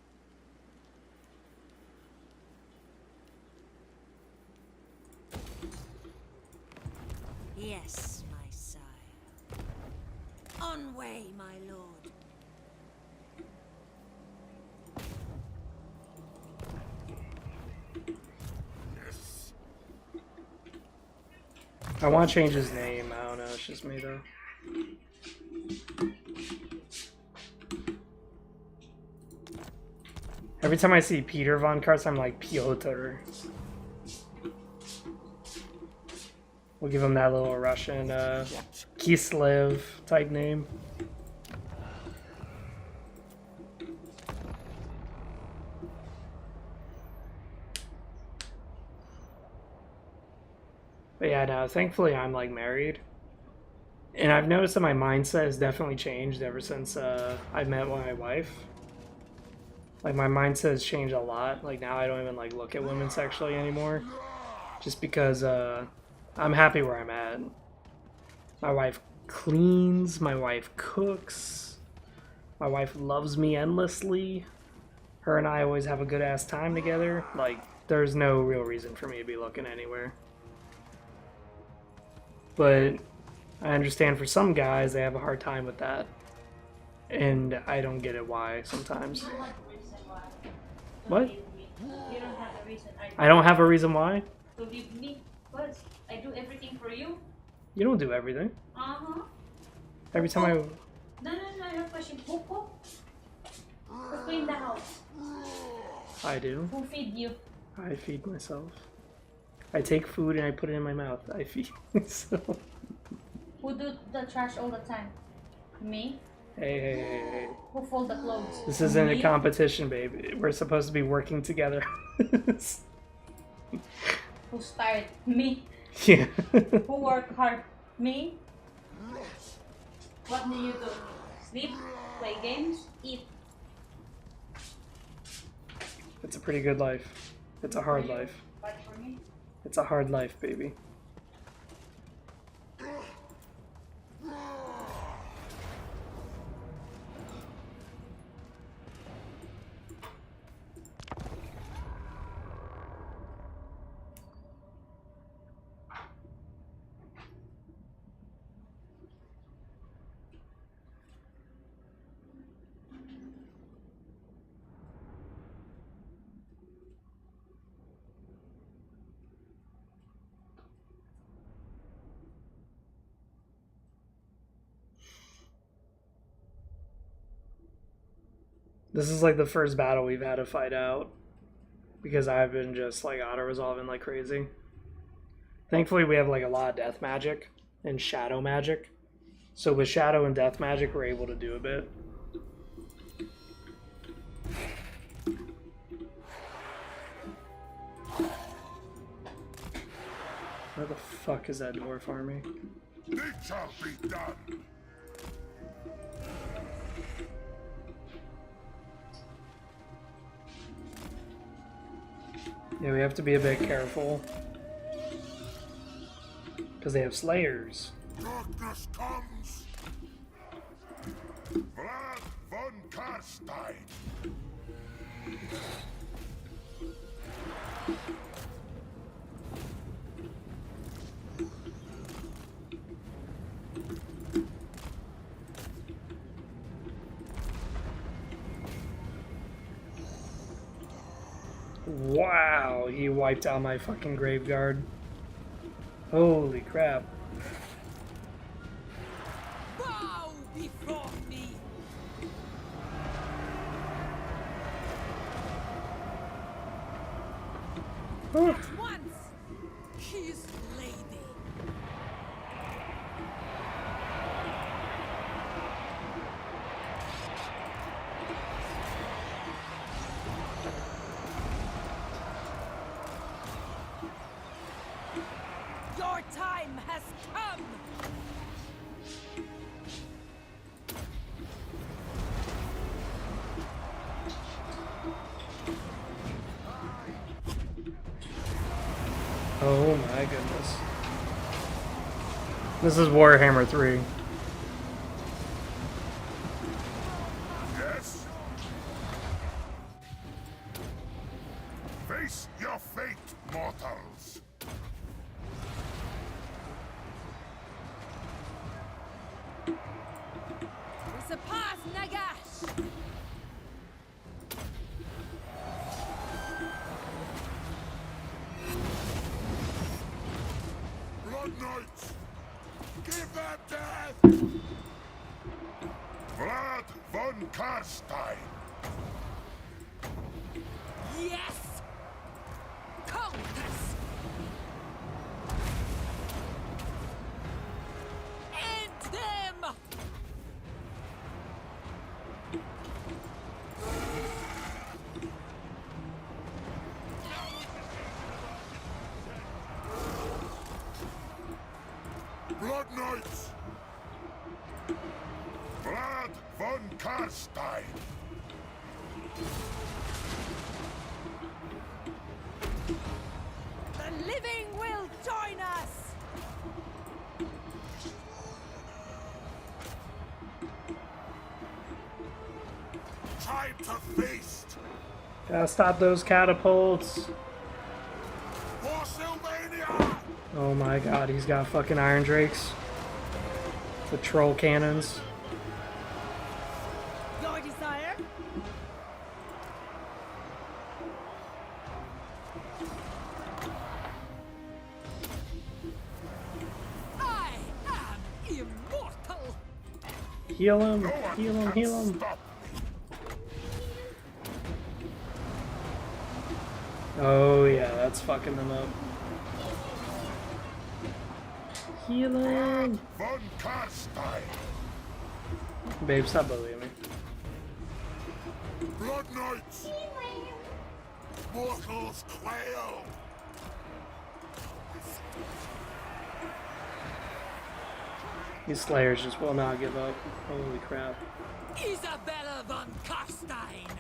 Yes, my sire. On way, my lord. Yes. I want to change his name. I don't know. It's just me, though. Every time I see Peter von Karst, I'm like, Piotr. We'll give him that little Russian Kislev type name. But yeah, no, thankfully I'm like married. And I've noticed that my mindset has definitely changed ever since I met my wife. Like my mindset has changed a lot. Like now I don't even like look at women sexually anymore. Just because I'm happy where I'm at. My wife cleans, my wife cooks, my wife loves me endlessly. Her and I always have a good ass time together. Like, there's no real reason for me to be looking anywhere. But I understand for some guys, they have a hard time with that. And I don't get it why sometimes. What? You don't have a reason. I don't have a reason why? To leave me first. I do everything for you. You don't do everything. Uh-huh. Every time I... No, I have a question. Who cook? Who clean the house? I do. Who feed you? I feed myself. I take food and I put it in my mouth. I feed myself. Who do the trash all the time? Me? Hey. Who fold the clothes? This isn't Me? a competition, baby. We're supposed to be working together. Who's tired? Me. Yeah. Who work hard? Me. What do you do? Sleep, play games, eat. It's a pretty good life. It's a hard life. Fight for me. It's a hard life, baby. This is like the first battle we've had to fight out because I've been just like auto-resolving like crazy. Thankfully we have like a lot of death magic and shadow magic. So with shadow and death magic we're able to do a bit. Where the fuck is that dwarf army? It shall be done. Yeah, we have to be a bit careful. Because they have slayers. Darkness comes! Vlad von Karstein! Wow, he wiped out my fucking graveyard. Holy crap. Bow before me! At once, his lady. Your time has come! Oh my goodness. This is Warhammer 3. Yes? Face your fate, mortals! Surpass Nagash! Blood Knights! Give them death! Vlad von Karstein! Yes! Countess! End them! Blood Knights! Vlad von Karstein! The living will join us! Time to feast! Gotta stop those catapults. For Sylvania! Oh my god, he's got fucking Iron Drakes. The troll cannons. Your desire? I am immortal! Heal him, heal him, heal him. Oh yeah, that's fucking them up. Heal him! Von Karstein! Babe, stop bullying me. Blood Knights! Mortals quail! These slayers just will not give up. Holy crap. Isabella von Karstein!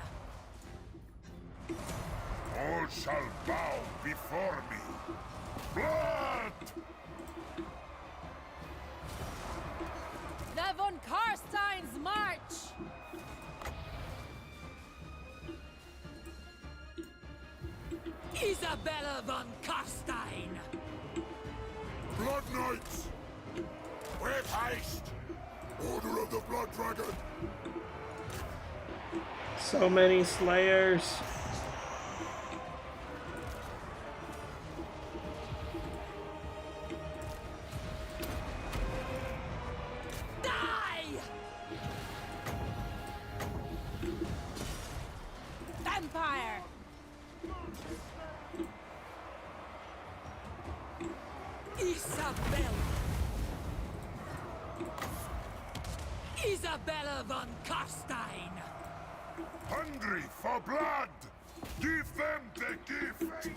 All shall bow before me! Blood! The von Karstein's march! Isabella von Karstein! Blood Knights! With haste! Order of the Blood Dragon! So many slayers. Die! Vampire! Isabella! Isabella von Karstein! Hungry for blood! Give them the gift!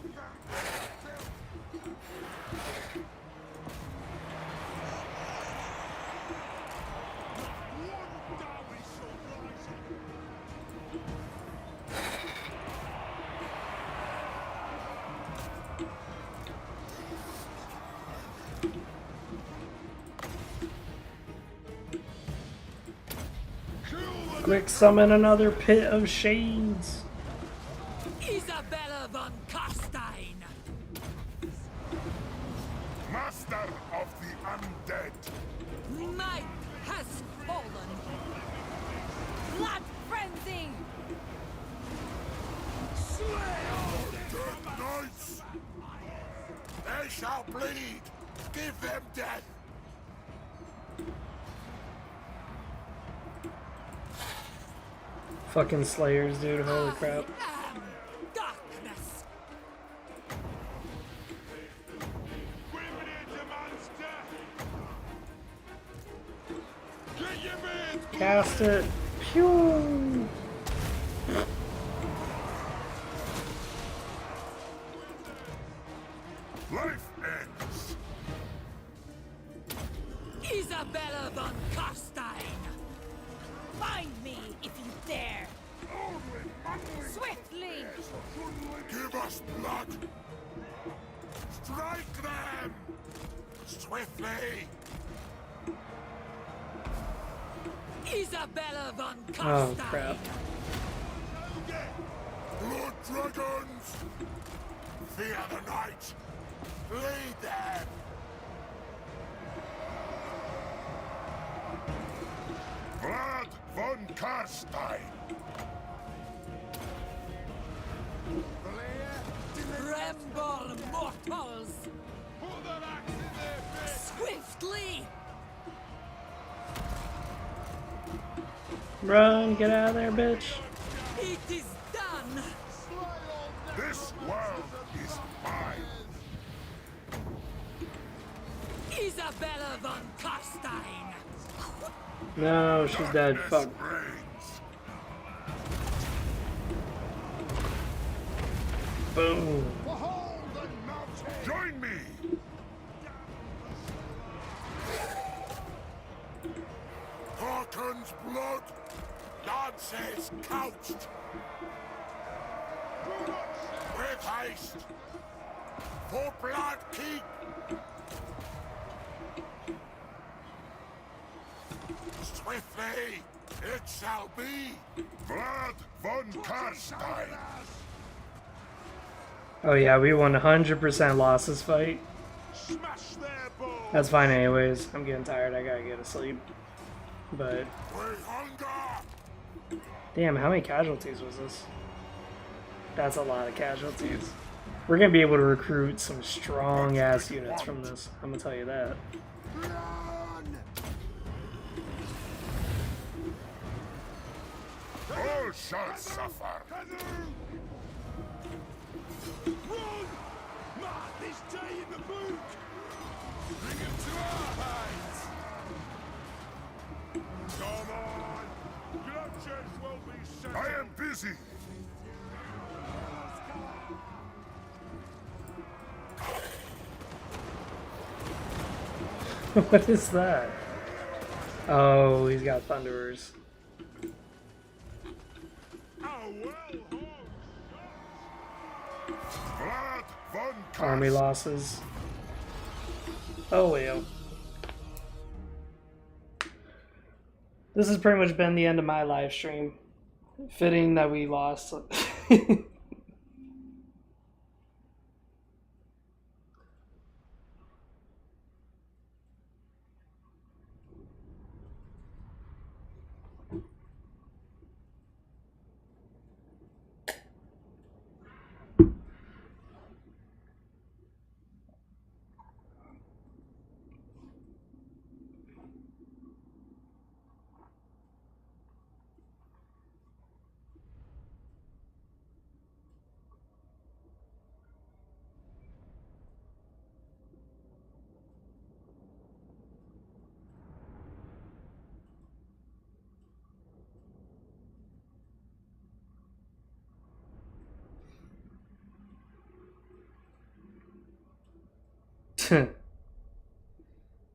Quick, summon another pit of shades. Isabella von Carstein! Master of the undead! Night has fallen! Blood frenzy! Slay all dead knights! They shall bleed! Give them death! Fucking slayers, dude. Holy crap. Darkness! Cast it. Pew! Life ends! Isabella von Carstein! Find me if you dare! Swiftly! Give us blood! Strike them! Swiftly! Isabella von Oh, Carstein! crap. Blood dragons! Fear the night! Lead them! Vlad von Carstein! Tremble, mortals! Swiftly! Run, get out of there, bitch. It is done! This world is mine! Isabella von Carstein! No, she's dead. Fuck. Boom. Join me! Harkon's blood! Lances couched! With haste! For blood keep! Swiftly! It shall be! Vlad von Carstein! Oh yeah, we 100% lost this fight. Smash their balls! That's fine anyways. I'm getting tired. I gotta get to sleep. But damn, how many casualties was this? That's a lot of casualties. We're gonna be able to recruit some strong ass units from this. I'm gonna tell you that. All shall suffer! Run! Mark this day in the book! Bring him to our hands! Come on! Glutches will be set! I am busy! What is that? Oh, he's got thunderers. Army losses. Oh well. This has pretty much been the end of my live stream. Fitting that we lost.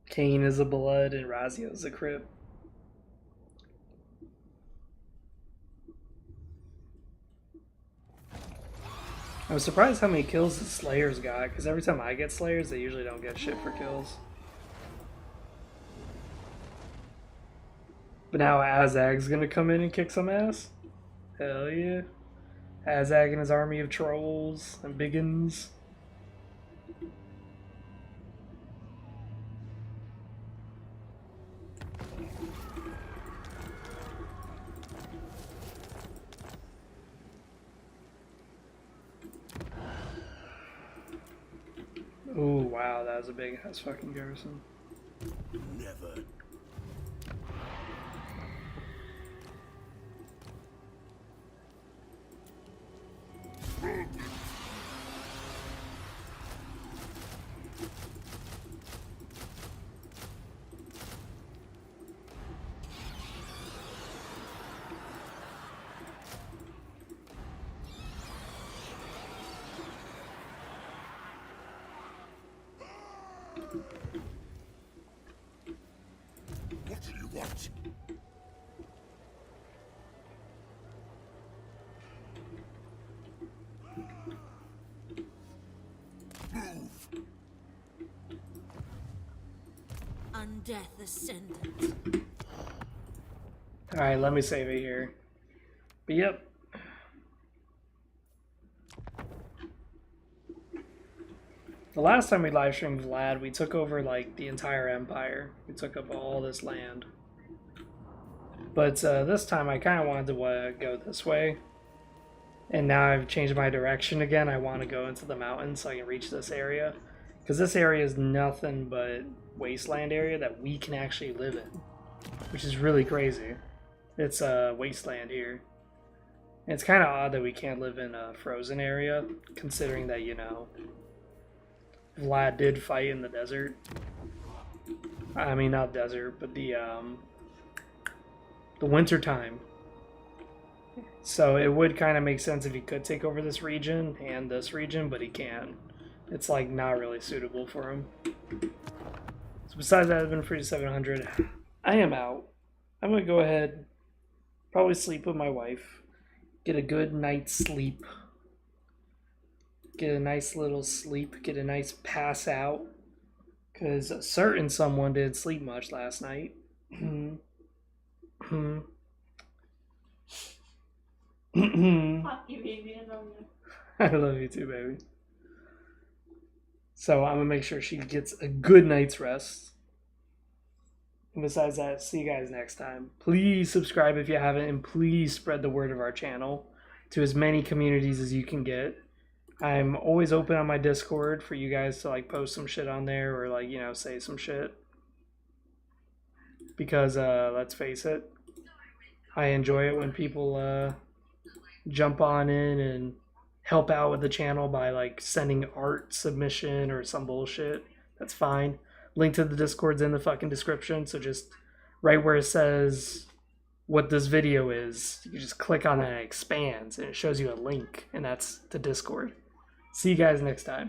Kain is a blood and Razio's a crypt. I'm surprised how many kills the Slayers got, because every time I get Slayers, they usually don't get shit for kills. But now Azag's gonna come in and kick some ass? Hell yeah. Azag and his army of trolls and biggins. Oh wow, that was a big ass fucking garrison. Never. What do you want? Move! Undeath Ascendant. Alright, let me save it here. But yep. The last time we live streamed Vlad, we took over like the entire empire. We took up all this land. But this time I kind of wanted to go this way. And now I've changed my direction again. I want to go into the mountains so I can reach this area. Because this area is nothing but wasteland area that we can actually live in. Which is really crazy. It's a wasteland here. And it's kind of odd that we can't live in a frozen area. Considering that, you know, Vlad did fight in the desert. I mean, not desert, but the winter time. So it would kind of make sense if he could take over this region and this region, but he can't. It's like not really suitable for him. So besides that, I've been free to 700. I am out. I'm gonna go ahead, probably sleep with my wife, get a good night's sleep. Get a nice little sleep, get a nice pass out. Because a certain someone didn't sleep much last night. Fuck you, baby. I love you. I love you too, baby. So I'm going to make sure she gets a good night's rest. And besides that, see you guys next time. Please subscribe if you haven't, and please spread the word of our channel to as many communities as you can get. I'm always open on my Discord for you guys to like post some shit on there or like, you know, say some shit. Because let's face it, I enjoy it when people jump on in and help out with the channel by like sending art submission or some bullshit. That's fine. Link to the Discord's in the fucking description, so just right where it says what this video is, you just click on it and it expands and it shows you a link, and that's the Discord. See you guys next time.